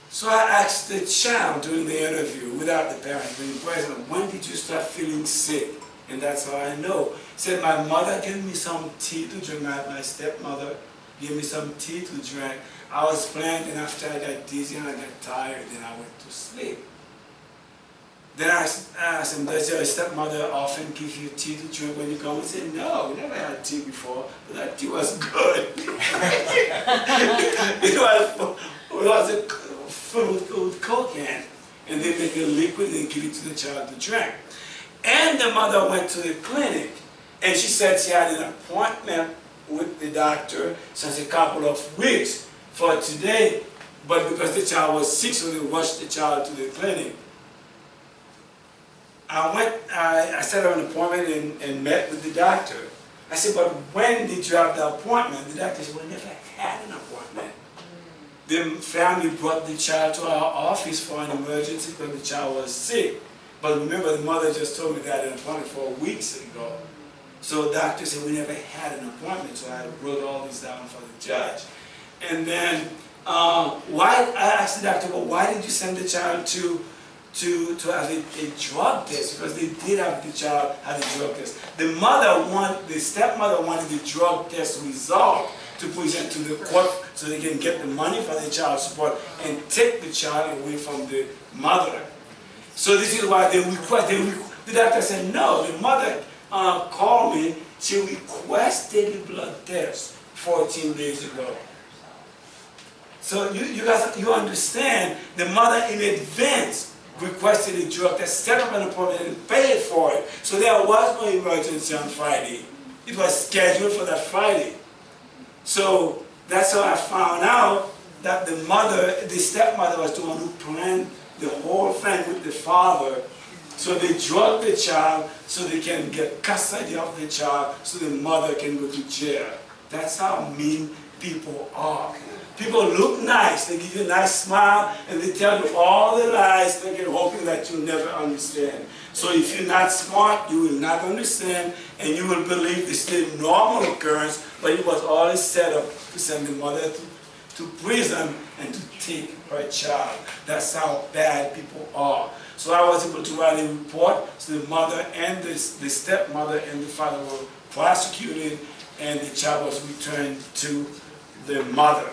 Speaker 2: So I asked the child during the interview, without the parent being present, when did you start feeling sick? And that's how I know. He said, my mother gave me some tea to drink. My stepmother gave me some tea to drink. I was playing, and after I got dizzy and I got tired, then I went to sleep. Then I asked him, does your stepmother often give you tea to drink when you come? He said, no, we never had tea before, but that tea was good. it was filled with cocaine, and they make a liquid and give it to the child to drink. And the mother went to the clinic, and she said she had an appointment with the doctor since a couple of weeks for today, but because the child was sick, so they rushed the child to the clinic. I set up an appointment and met with the doctor. I said, but when did you have the appointment? The doctor said, well, I never had an appointment. The family brought the child to our office for an emergency because the child was sick. But remember, the mother just told me they had an appointment 4 weeks ago. So the doctor said, we never had an appointment, so I wrote all this down for the judge. And then, I asked the doctor, well, why did you send the child to have a drug test? Because they did have the child have a drug test. The stepmother wanted the drug test result to present to the court so they can get the money for the child support and take the child away from the mother. So this is why the doctor said, no, the mother called me, she requested the blood test 14 days ago. So you guys, you understand, the mother in advance requested a drug test, set up an appointment and paid for it. So there was no emergency on Friday. It was scheduled for that Friday. So that's how I found out that the stepmother was the one who planned the whole thing with the father. So they drugged the child so they can get custody of the child so the mother can go to jail. That's how mean people are. People look nice, they give you a nice smile, and they tell you all the lies, thinking, hoping that you'll never understand. So if you're not smart, you will not understand, and you will believe this is a normal occurrence, but it was always set up to send the mother to prison and to take her child. That's how bad people are. So I was able to write a report, so the mother and the stepmother and the father were prosecuted, and the child was returned to the mother.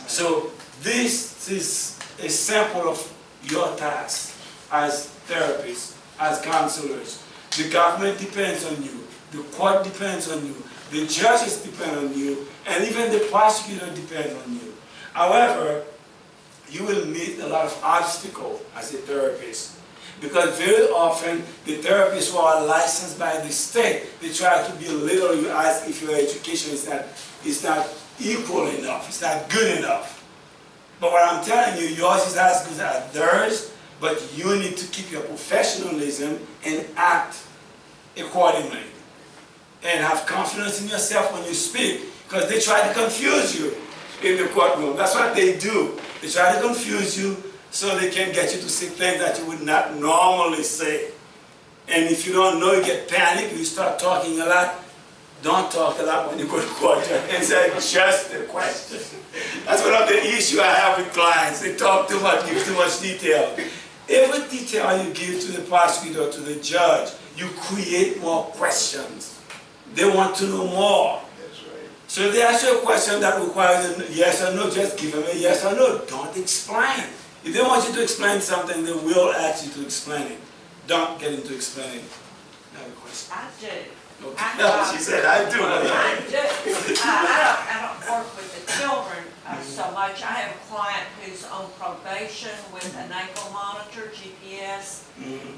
Speaker 2: So this is a sample of your task as therapists, as counselors. The government depends on you, the court depends on you, the judges depend on you, and even the prosecutor depends on you. However, you will meet a lot of obstacles as a therapist, because very often the therapists who are licensed by the state, they try to belittle you as if your education is not equal enough, it's not good enough. But what I'm telling you, yours is as good as theirs, but you need to keep your professionalism and act accordingly. And have confidence in yourself when you speak, because they try to confuse you in the courtroom. That's what they do. They try to confuse you so they can get you to say things that you would not normally say. And if you don't know, you get panicked, you start talking a lot. Don't talk a lot when you go to court. Answer just a question. That's one of the issues I have with clients. They talk too much, give too much detail. Every detail you give to the prosecutor, to the judge, you create more questions. They want to know more.
Speaker 4: That's right.
Speaker 2: So if they ask you a question that requires a yes or no, just give them a yes or no. Don't explain. If they want you to explain something, they will ask you to explain it. Don't get into explaining. I have a question.
Speaker 3: I do.
Speaker 2: Okay. She said, I do.
Speaker 3: I do. I don't work with the children so much. I have a client who's on probation with an ankle monitor, GPS,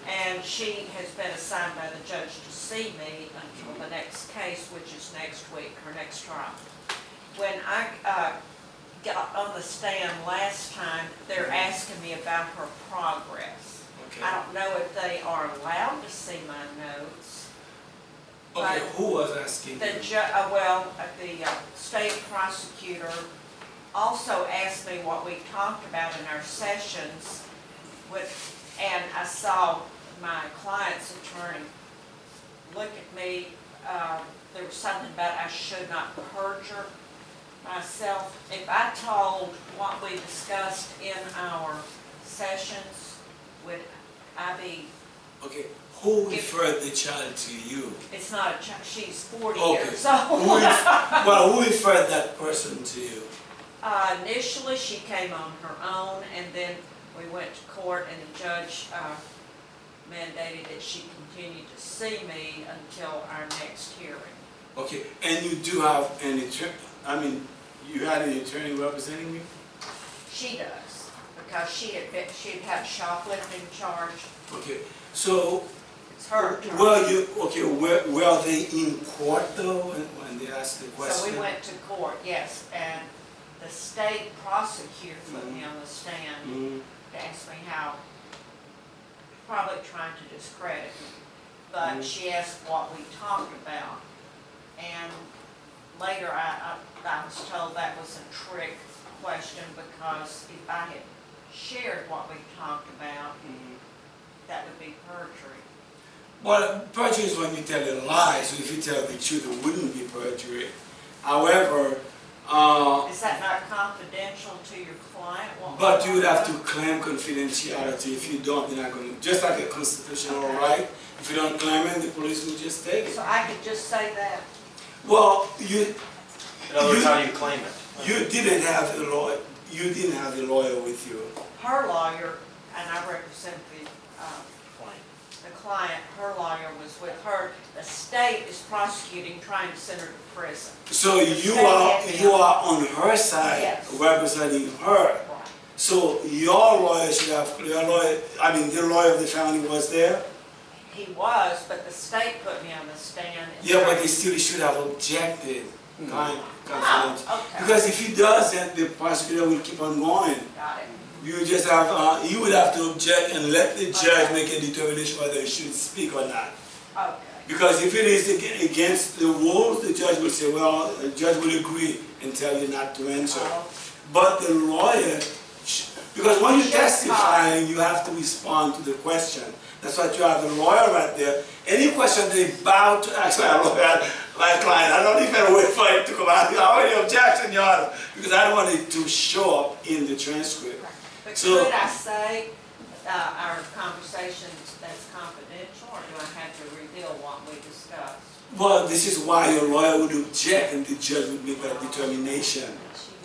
Speaker 3: and she has been assigned by the judge to see me until the next case, which is next week, her next trial. When I got on the stand last time, they're asking me about her progress.
Speaker 2: Okay.
Speaker 3: I don't know if they are allowed to see my notes.
Speaker 2: Okay, who was asking?
Speaker 3: The state prosecutor also asked me what we talked about in our sessions, and I saw my client's attorney look at me, there was something about I should not perjure myself. If I told what we discussed in our sessions, would I be?
Speaker 2: Okay, who referred the child to you?
Speaker 3: It's not a child, she's 40
Speaker 2: Okay.
Speaker 3: years old.
Speaker 2: Who referred that person to you?
Speaker 3: Initially, she came on her own, and then we went to court, and the judge mandated that she continue to see me until our next hearing.
Speaker 2: Okay, and you do have an attorney, I mean, you had an attorney representing you?
Speaker 3: She does, because she had shoplifting charge.
Speaker 2: Okay, so,
Speaker 3: It's her charge.
Speaker 2: were they in court though, when they asked the question?
Speaker 3: So we went to court, yes, and the state prosecutor put me on the stand to ask me how, probably trying to discredit me. But she asked what we talked about, and later I was told that was a trick question, because if I had shared what we talked about, that would be perjury.
Speaker 2: Well, perjury is when you tell a lie, so if you tell the truth, it wouldn't be perjury. However,
Speaker 3: is that not confidential to your client?
Speaker 2: but you would have to claim confidentiality. If you don't, they're not going to, just like a constitutional right, if you don't claim it, the police will just take it.
Speaker 3: So I could just say that?
Speaker 2: Well,
Speaker 4: In other words, how do you claim it?
Speaker 2: you didn't have a lawyer. You didn't have a lawyer with you.
Speaker 3: Her lawyer, and I represent the client, her lawyer was with her. The state is prosecuting, trying to send her to prison.
Speaker 2: So you are on her side,
Speaker 3: Yes.
Speaker 2: representing her.
Speaker 3: Right.
Speaker 2: So your lawyer should have, the lawyer of the family was there?
Speaker 3: He was, but the state put me on the stand. And
Speaker 2: Yeah, but
Speaker 3: tried-
Speaker 2: they still should have objected.
Speaker 3: Oh, okay.
Speaker 2: Because if he doesn't, the prosecutor will keep on going.
Speaker 3: Got it.
Speaker 2: You just have, you would have to object and let the judge make a determination whether he should speak or not.
Speaker 3: Okay.
Speaker 2: Because if it is against the rules, the judge will say, well, the judge will agree and tell you not to answer.
Speaker 3: Oh.
Speaker 2: But the lawyer, because when you
Speaker 3: Should
Speaker 2: testify, you have to respond to the question. That's what you have the lawyer right there. Any question they bow to, actually I look at my client, I don't even wait for it to come out. I already objection, Your Honor, because I don't want it to show up in the transcript.
Speaker 3: But
Speaker 2: So-
Speaker 3: could I say our conversation that's confidential, or do I have to reveal what we discussed?
Speaker 2: Well, this is why your lawyer would object and the judge would make that determination.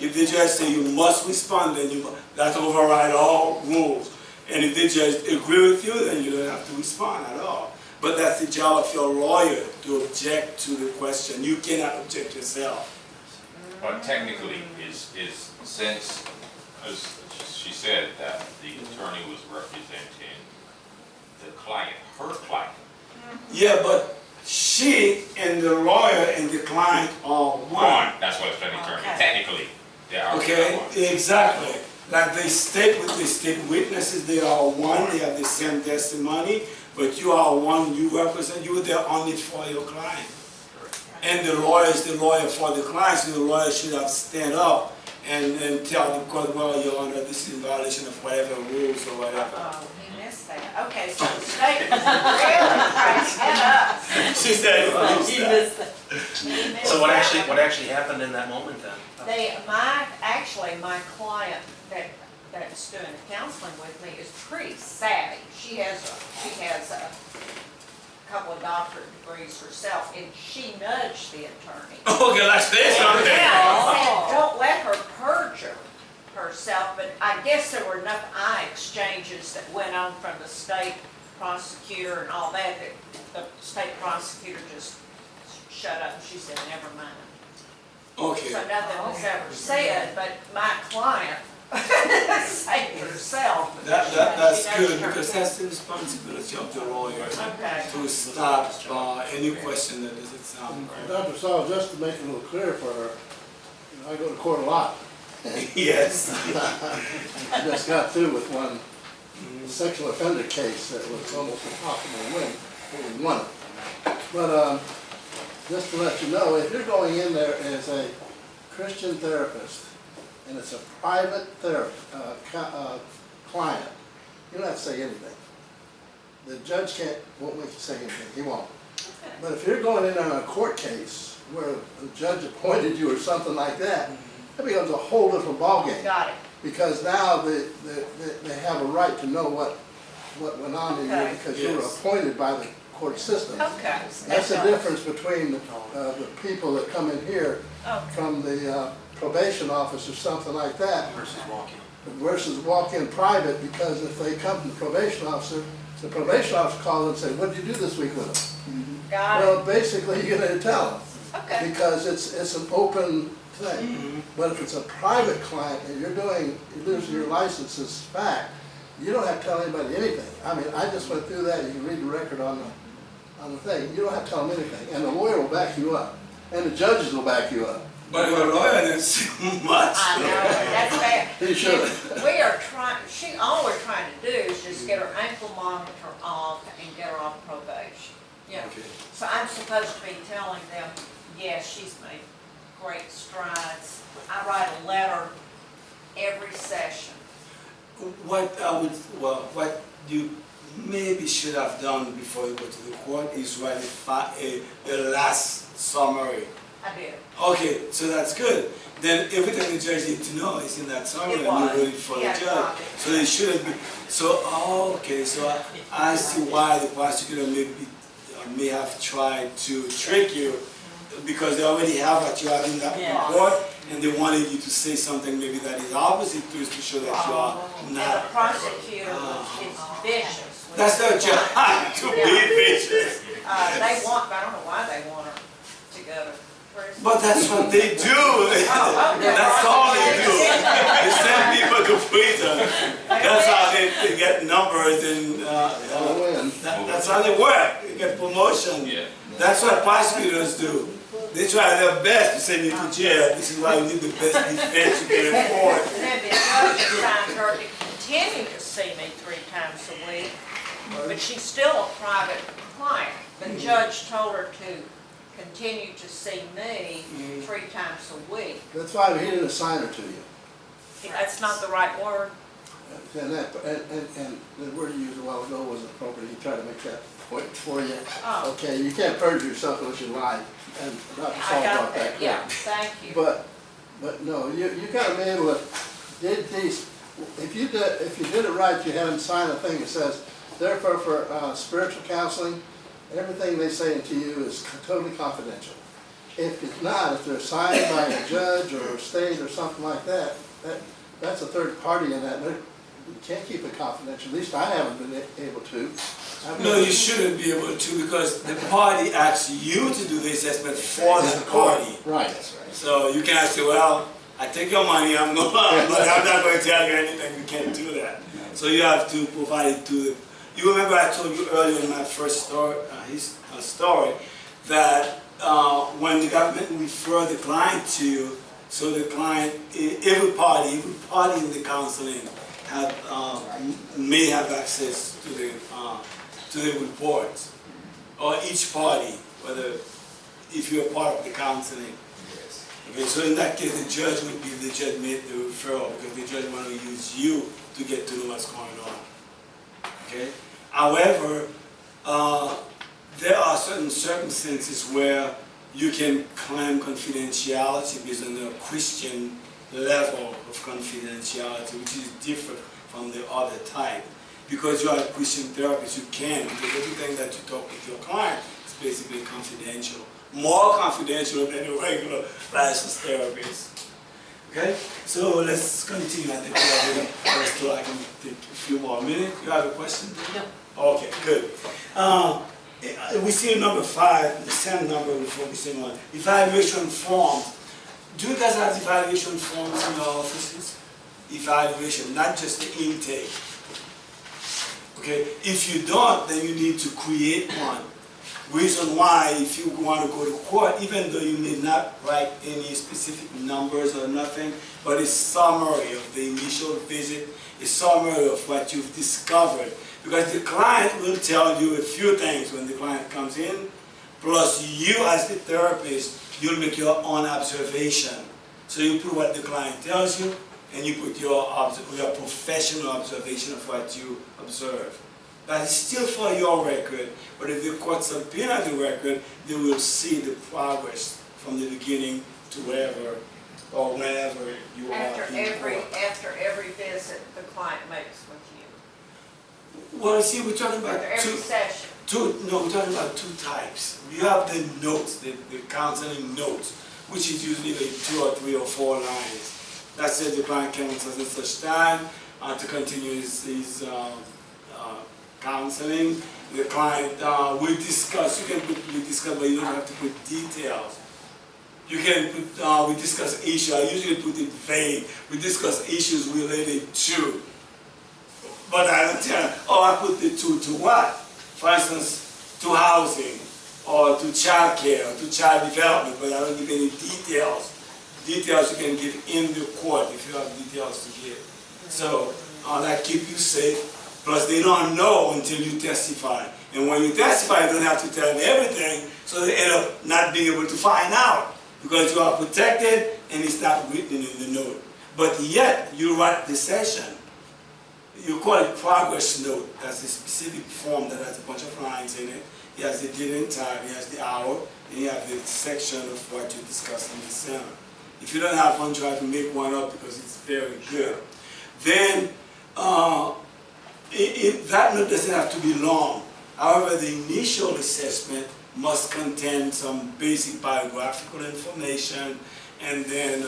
Speaker 2: If the judge say you must respond, then that's override all rules. And if the judge agree with you, then you don't have to respond at all. But that's the job of your lawyer, to object to the question. You cannot object yourself.
Speaker 5: But technically, since, as she said, that the attorney was representing the client, her client.
Speaker 2: Yeah, but she and the lawyer and the client are one.
Speaker 5: That's what it's been determined.
Speaker 3: Okay.
Speaker 5: Technically, they are
Speaker 2: Okay,
Speaker 5: one.
Speaker 2: exactly. Like they state with the state witnesses, they are one, they have the same testimony, but you are one, you represent, you are there only for your client. And the lawyer is the lawyer for the client, so the lawyer should have stand up and tell the court, well, Your Honor, this is in violation of whatever rules or whatever.
Speaker 3: Oh, he missed that. Okay, so the state was really trying to get us.
Speaker 2: She said,
Speaker 3: He missed that. He missed
Speaker 4: So what
Speaker 3: that.
Speaker 4: actually happened in that moment then?
Speaker 3: My client that's doing the counseling with me is pretty savvy. She has a couple of doctorate degrees herself, and she nudged the attorney.
Speaker 2: okay, let's say something.
Speaker 3: Yeah, said, don't let her perjure herself, but I guess there were enough eye exchanges that went on from the state prosecutor and all that the state prosecutor just shut up and she said, never mind.
Speaker 2: Okay.
Speaker 3: So nothing was ever said, but my client saved herself.
Speaker 2: That's
Speaker 3: She
Speaker 2: good,
Speaker 3: nudged her.
Speaker 2: because that's the responsibility of the lawyer,
Speaker 3: Okay.
Speaker 2: to stop any question that doesn't sound right.
Speaker 6: Dr. Saul, just to make it a little clearer for her, I go to court a lot.
Speaker 2: Yes.
Speaker 6: I just got through with one sexual offender case that was almost impossible to win, but we won it. But just to let you know, if you're going in there as a Christian therapist, and it's a private client, you don't have to say anything. The judge won't make you say anything, he won't. But if you're going in on a court case where a judge appointed you or something like that, that becomes a whole different ballgame.
Speaker 3: Got it.
Speaker 6: Because now they have a right to know what went on in you
Speaker 3: Okay.
Speaker 6: because you were appointed by the court system.
Speaker 3: Okay.
Speaker 6: That's the difference between the people that come in here
Speaker 3: Okay.
Speaker 6: from the probation office or something like that
Speaker 4: Versus walking.
Speaker 6: versus walk-in private, because if they come from the probation officer calls and say, what did you do this week with them?
Speaker 3: Got it.
Speaker 6: Well, basically, you're gonna tell them,
Speaker 3: Okay.
Speaker 6: because it's an open thing. But if it's a private client and you're losing your license as fact, you don't have to tell anybody anything. I mean, I just went through that, you can read the record on the thing, you don't have to tell them anything, and the lawyer will back you up, and the judges will back you up.
Speaker 2: But your lawyer didn't say much.
Speaker 3: I know, that's bad.
Speaker 6: He should.
Speaker 3: We are trying, all we're trying to do is just get her ankle monitor off and get her off probation. Yeah.
Speaker 2: Okay.
Speaker 3: So I'm supposed to be telling them, yes, she's made great strides. I write a letter every session.
Speaker 2: What you maybe should have done before you go to the court is write a last summary.
Speaker 3: I did.
Speaker 2: Okay, so that's good. Then everything the judge needs to know is in that summary, and you
Speaker 3: was.
Speaker 2: read it for the
Speaker 3: Yeah,
Speaker 2: judge.
Speaker 3: copy.
Speaker 2: So it shouldn't be. So okay, so I see why the prosecutor may have tried to trick you, because they already have what you have in that
Speaker 3: Yeah.
Speaker 2: report, and they wanted you to say something maybe that is opposite to it to show that you are
Speaker 3: And the
Speaker 2: not.
Speaker 3: prosecutor is vicious. with
Speaker 2: That's their
Speaker 3: the
Speaker 2: job,
Speaker 3: client.
Speaker 2: to be vicious.
Speaker 3: They want, I don't know why they want her to go to prison.
Speaker 2: But that's what they do.
Speaker 3: okay.
Speaker 2: That's all they do. They send people to prison. That's how they get numbers, and that's how they work. They get promotion.
Speaker 5: Yeah.
Speaker 2: That's what prosecutors do. They try their best to send you to jail. This is why you need the best defense you can afford.
Speaker 3: And then the judge assigned her to continue to see me 3 times a week, but she's still a private client. The judge told her to continue to see me 3 times a week.
Speaker 6: That's why he didn't assign her to you.
Speaker 3: That's not the right word.
Speaker 6: And the word you used a while ago wasn't appropriate. He tried to make that point for you.
Speaker 3: Oh.
Speaker 6: Okay, you can't perjure yourself unless you lie. And Dr. Saul
Speaker 3: I got
Speaker 6: brought
Speaker 3: that,
Speaker 6: that.
Speaker 3: yeah,
Speaker 6: correct.
Speaker 3: thank you.
Speaker 6: But no, you gotta be able to, if you did it right, you had them sign a thing that says, therefore for spiritual counseling, everything they say to you is totally confidential. If it's not, if they're signed by a judge or a state or something like that, that's a third party in that. You can't keep it confidential. At least I haven't been able to.
Speaker 2: No, you shouldn't be able to, because the party asks you to do the assessment for the party.
Speaker 6: Right.
Speaker 2: So you can't say, well, I take your money, I'm not going to tell you anything. You can't do that. So you have to provide it to the. You remember I told you earlier in my first story, that when the government refer the client to you, so the client, every party in the counseling may have access to the report, or each party, whether if you're part of the counseling. Okay, so in that case, the judge would be the judge made the referral, because the judge want to use you to get to know what's going on. Okay. However, there are certain circumstances where you can claim confidentiality based on the Christian level of confidentiality, which is different from the other type. Because you are a Christian therapist, you can, because everything that you talk with your client is basically confidential. More confidential than a regular licensed therapist. Okay? So let's continue. I think we have a so I can take a few more minutes. You have a question?
Speaker 3: No.
Speaker 2: Okay, good. We see number 5, the same number we're focusing on. Evaluation forms. Do you guys have evaluation forms in your offices? Evaluation, not just the intake. Okay, if you don't, then you need to create one. Reason why, if you want to go to court, even though you may not write any specific numbers or nothing, but a summary of the initial visit, a summary of what you've discovered. Because the client will tell you a few things when the client comes in, plus you as the therapist, you'll make your own observation. So you put what the client tells you, and you put your professional observation of what you observe. That is still for your record, but if the court subpoena the record, they will see the progress from the beginning to wherever or whenever you are
Speaker 3: After
Speaker 2: in court.
Speaker 3: after every visit the client makes with you?
Speaker 2: Well, see, we're talking about
Speaker 3: After every session?
Speaker 2: we're talking about two types. You have the notes, the counseling notes, which is usually like 2 or 3 or 4 lines. That says the client comes at such time to continue his counseling. The client will discuss, you can put we discuss, but you don't have to put details. You can put, we discuss issues, I usually put it vague. We discuss issues related to. But I don't tell, I put the to what? For instance, to housing, or to child care, or to child development, but I don't give any details. Details you can give in the court if you have details to give. So that keep you safe. Plus they don't know until you testify. And when you testify, you don't have to tell them everything, so they end up not being able to find out. Because you are protected and it's not written in the note. But yet, you write the session. You call it progress note. That's a specific form that has a bunch of lines in it. It has the date and time, it has the hour, and you have the section of what you discussed in the seminar. If you don't have one, try to make one up because it's very good. Then, that note doesn't have to be long. However, the initial assessment must contain some basic biographical information, and then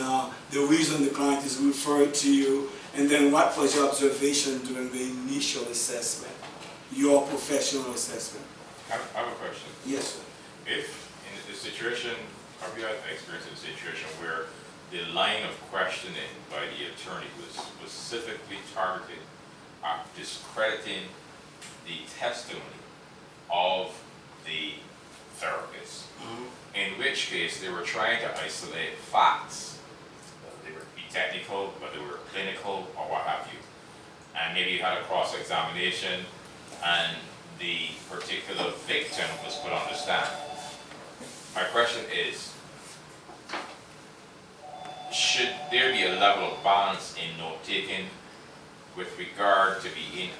Speaker 2: the reason the client is referred to you, and then what was your observation during the initial assessment, your professional assessment.
Speaker 5: I have a question.
Speaker 2: Yes, sir.
Speaker 5: If in the situation, have you had experience in a situation where the line of questioning by the attorney was specifically targeted at discrediting the testimony of the therapist, in which case they were trying to isolate facts, they were be technical, whether they were clinical or what have you, and maybe you had a cross-examination and the particular victim was put on the stand. My question is, should there be a level of balance in note-taking with regard to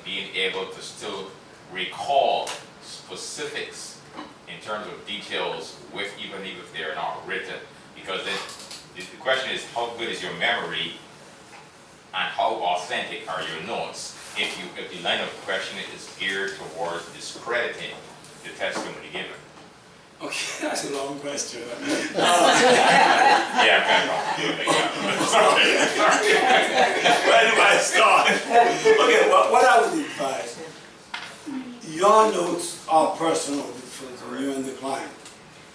Speaker 5: being able to still recall specifics in terms of details, even if they're not written? Because then the question is, how good is your memory and how authentic are your notes if the line of questioning is geared towards discrediting the testimony given?
Speaker 2: Okay, that's a long question.
Speaker 5: Yeah, I'm kind of sorry.
Speaker 2: Where do I start? Okay, what I would advise, your notes are personal between you and the client.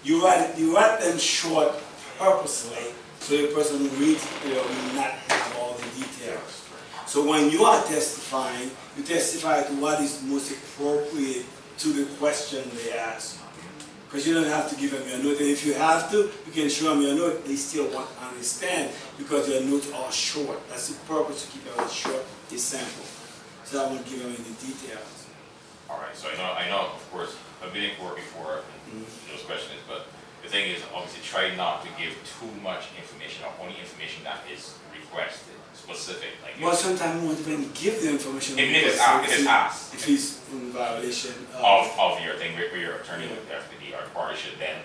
Speaker 2: You write them short purposely so the person who reads it will not have all the details. So when you are testifying, you testify to what is most appropriate to the question they ask. Because you don't have to give them your note, and if you have to, you can show them your note, they still won't understand because your notes are short. That's the purpose to keep it short, is simple. So I won't give them any details.
Speaker 5: All right, so I know, of course, I've been in court before, those questions, but the thing is, obviously, try not to give too much information, or only information that is requested, specific. Like
Speaker 2: Well, sometimes we won't even give the information.
Speaker 5: If it's asked.
Speaker 2: If he's in violation
Speaker 5: of your thing, where your attorney would have to be, or party should then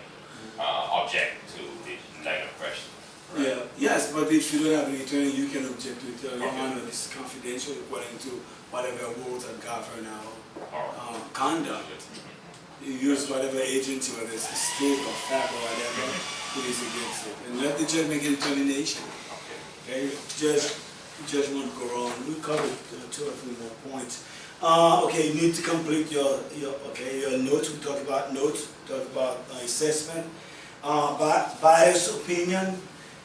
Speaker 5: object to the line of question. Right?
Speaker 2: Yeah, yes, but if you don't have an attorney, you can object to it. Your Honor, this is confidential according to whatever rules that govern our conduct. You use whatever agency, whether it's the state or FACCT or whatever, it is against it. And let the judge make a determination. Okay, judge won't go wrong. We covered 2 or 3 more points. Okay, you need to complete your notes. We talked about notes. We talked about assessment. Bias opinion.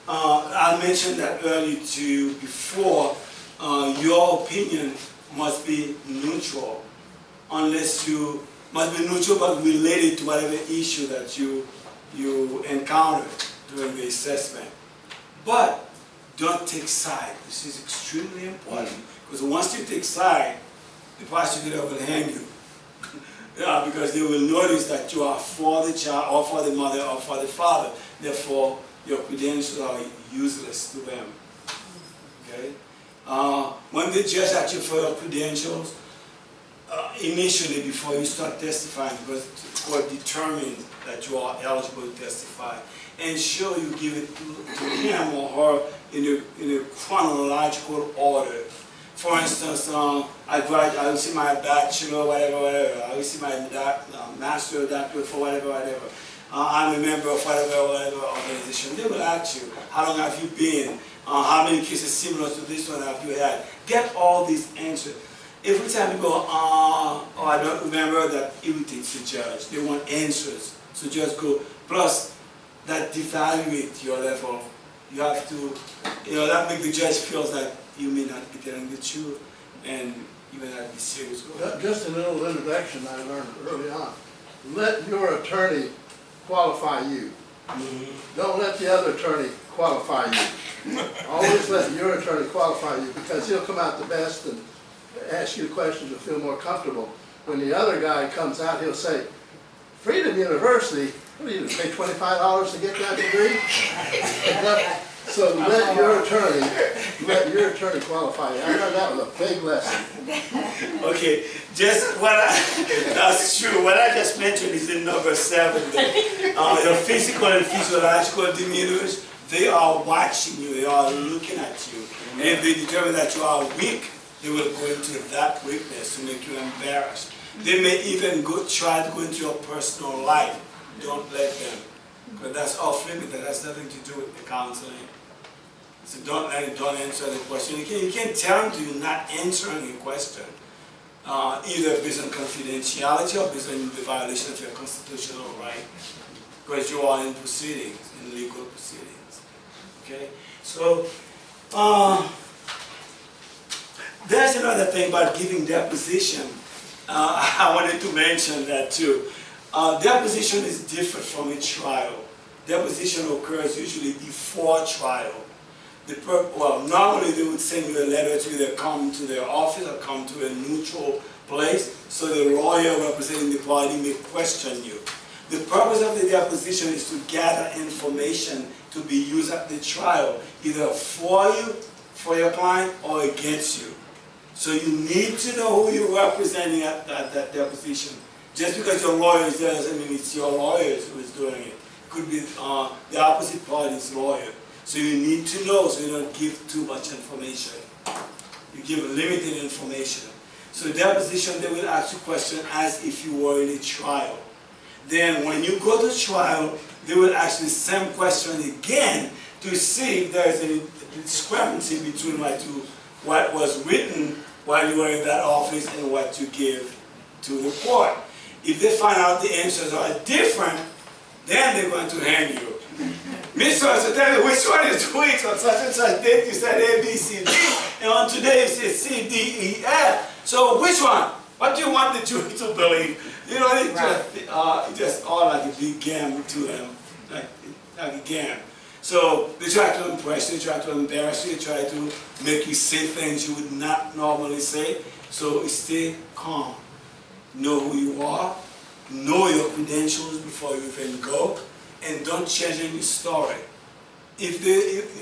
Speaker 2: I mentioned that earlier to you before. Your opinion must be neutral, unless you must be neutral but related to whatever issue that you encountered during the assessment. But don't take side. This is extremely important, because once you take side, the prosecutor will hang you. Yeah, because they will notice that you are for the child, or for the mother, or for the father. Therefore, your credentials are useless to them. Okay? When they judge at you for your credentials, initially before you start testifying, because the court determined that you are eligible to testify. Ensure you give it to him or her in a chronological order. For instance, I will see my bachelor, whatever. I will see my master or doctorate for whatever. I'm a member of whatever organization. They will ask you, how long have you been? How many cases similar to this one have you had? Get all these answers. Every time you go, oh, I don't remember, that irritates the judge. They want answers. So just go. Plus, that devaluates your level. You have to, that makes the judge feel that you may not be telling the truth and you may not be serious.
Speaker 6: Just a little introduction I learned early on. Let your attorney qualify you. Don't let the other attorney qualify you. Always let your attorney qualify you, because he'll come out the best and ask you questions and feel more comfortable. When the other guy comes out, he'll say, Freedom University, what do you pay $25 to get that degree? So let your attorney qualify you. I learned that was a big lesson.
Speaker 2: Okay, just that's true. What I just mentioned is in number 7. Your physical and physiological demeanors, they are watching you, they are looking at you. And if they determine that you are weak, they will go into that weakness to make you embarrassed. They may even try to go into your personal life. Don't let them. Because that's off limit. That has nothing to do with the counseling. So don't answer the question. You can't tell them you're not answering a question, either based on confidentiality or based on the violation of your constitutional right, because you are in proceedings, in legal proceedings. Okay? So, there's another thing about giving deposition. I wanted to mention that too. Deposition is different from a trial. Deposition occurs usually before trial. Normally they would send you a letter to either come to their office or come to a neutral place, so the lawyer representing the party may question you. The purpose of the deposition is to gather information to be used at the trial, either for you, for your client, or against you. So you need to know who you're representing at that deposition. Just because your lawyer is there doesn't mean it's your lawyer who is doing it. It could be the opposite party's lawyer. So you need to know so you don't give too much information. You give limited information. So deposition, they will ask you questions as if you were in a trial. Then when you go to trial, they will ask you the same question again to see if there is any discrepancy between what was written while you were in that office and what you give to the court. If they find out the answers are different, then they're going to hang you. Mr. So tell me which one is which. On such and such date you said A, B, C, D, and on today you said C, D, E, F. So which one? What do you want the jury to believe? You know, it's just all like a big game to them, like a game. So they try to impress you, they try to embarrass you, they try to make you say things you would not normally say. So stay calm. Know who you are, know your credentials before you even go, and don't change any story.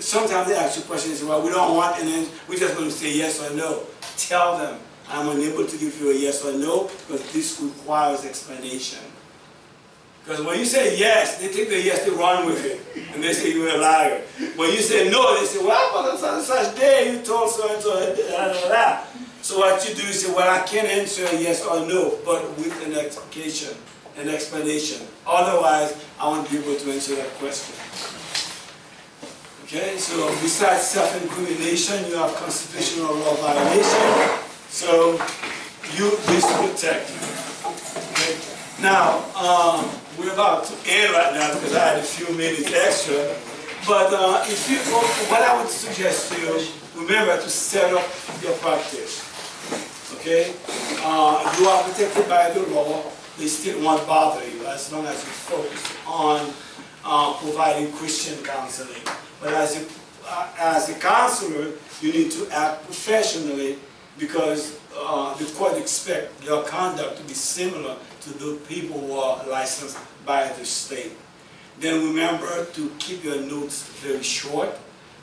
Speaker 2: Sometimes they ask you questions, well, we don't want, and then we're just going to say yes or no. Tell them, I'm unable to give you a yes or no, because this requires explanation. Because when you say yes, they take the yes, they run with it, and they say you're a liar. When you say no, they say, well, but on such day you told so-and-so, that. So what you do is say, well, I can't answer yes or no, but with an explication, an explanation. Otherwise, I won't be able to answer that question. Okay, so besides self-incrimination, you have constitutional law violation. So you this protect you. Okay? Now, we're about to end right now because I had a few minutes extra. But what I would suggest to you, remember to set up your practice. Okay? You are protected by the law. They still won't bother you as long as you focus on providing Christian counseling. But as a counselor, you need to act professionally because the court expects your conduct to be similar to the people who are licensed by the state. Then remember to keep your notes very short.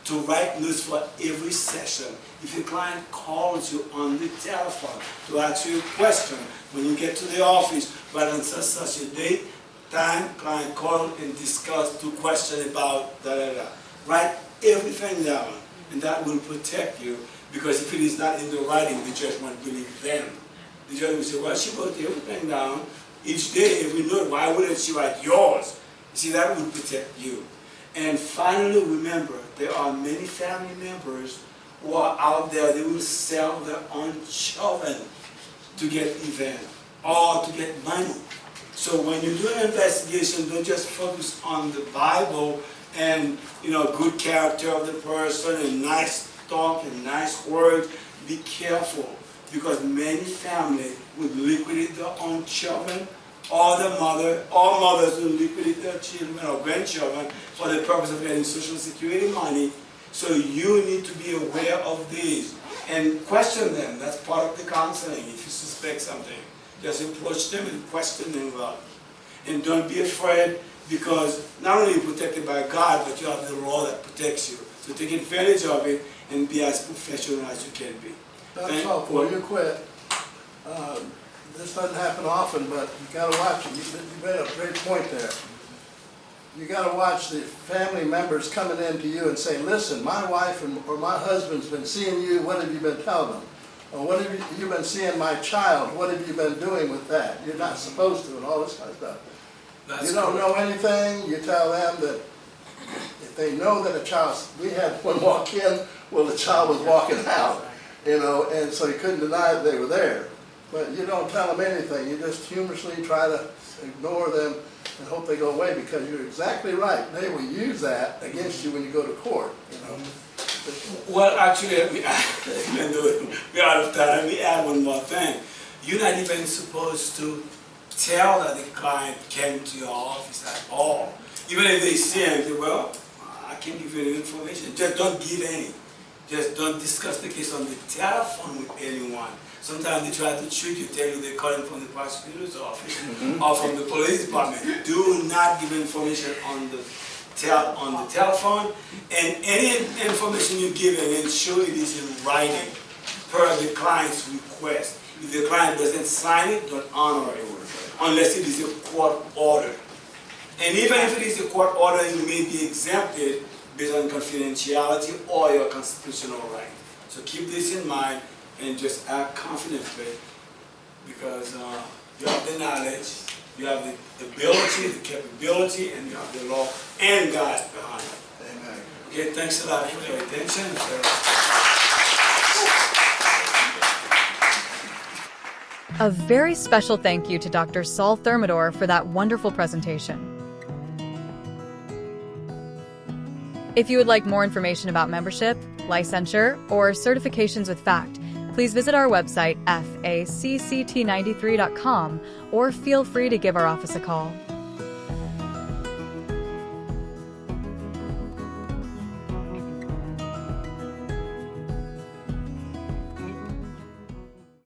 Speaker 2: to write notes for every session. If your client calls you on the telephone to ask you a question, when you get to the office, right on such a date, time, client call and discuss 2 questions about da-da-da. Write everything down, and that will protect you, because if it is not in the writing, the judge won't believe them. The judge will say, well, she wrote everything down each day, every note, why wouldn't she write yours? You see, that will protect you. And finally, remember, there are many family members who are out there, they will sell their own children to get event or to get money. So when you do an investigation, don't just focus on the Bible and, good character of the person and nice talk and nice words. Be careful, because many families would liquidate their own children, or mothers will liquidate their children or grandchildren for the purpose of getting Social Security money. So you need to be aware of these and question them. That's part of the counseling. If you suspect something, just approach them and question them about it. And don't be afraid, because not only are you protected by God, but you have the law that protects you. So take advantage of it and be as professional as you can be.
Speaker 6: That's all. Before you quit, this doesn't happen often, but you got to watch it. You made a great point there. You got to watch the family members coming in to you and saying, listen, my wife or my husband's been seeing you, what have you been telling them? Or what have you been seeing my child, what have you been doing with that? You're not supposed to, and all this kind of stuff. You don't know anything, you tell them that if they know that a child, we had one walk in, well, the child was walking out, and so you couldn't deny that they were there. But you don't tell them anything, you just humorously try to ignore them and hope they go away, because you're exactly right. They will use that against you when you go to court,
Speaker 2: Well, actually, even though we're out of time, let me add one more thing. You're not even supposed to tell that the client came to your office at all. Even if they say, well, I can't give you any information. Just don't give any. Just don't discuss the case on the telephone with anyone. Sometimes they try to trick you, tell you they're calling from the prosecutor's office or from the police department. Do not give information on the telephone, and any information you give and ensure it is in writing per the client's request. If the client doesn't sign it, don't honor it unless it is a court order. And even if it is a court order, you may be exempted based on confidentiality or your constitutional right. So keep this in mind and just act confidently, because you have the knowledge, you have the ability, the capability, and you have the law and God behind it.
Speaker 6: Amen.
Speaker 2: Okay, thanks a lot for your attention.
Speaker 1: A very special thank you to Dr. Saul Thermidor for that wonderful presentation. If you would like more information about membership, licensure, or certifications with FACT, please visit our website, facct93.com, or feel free to give our office a call.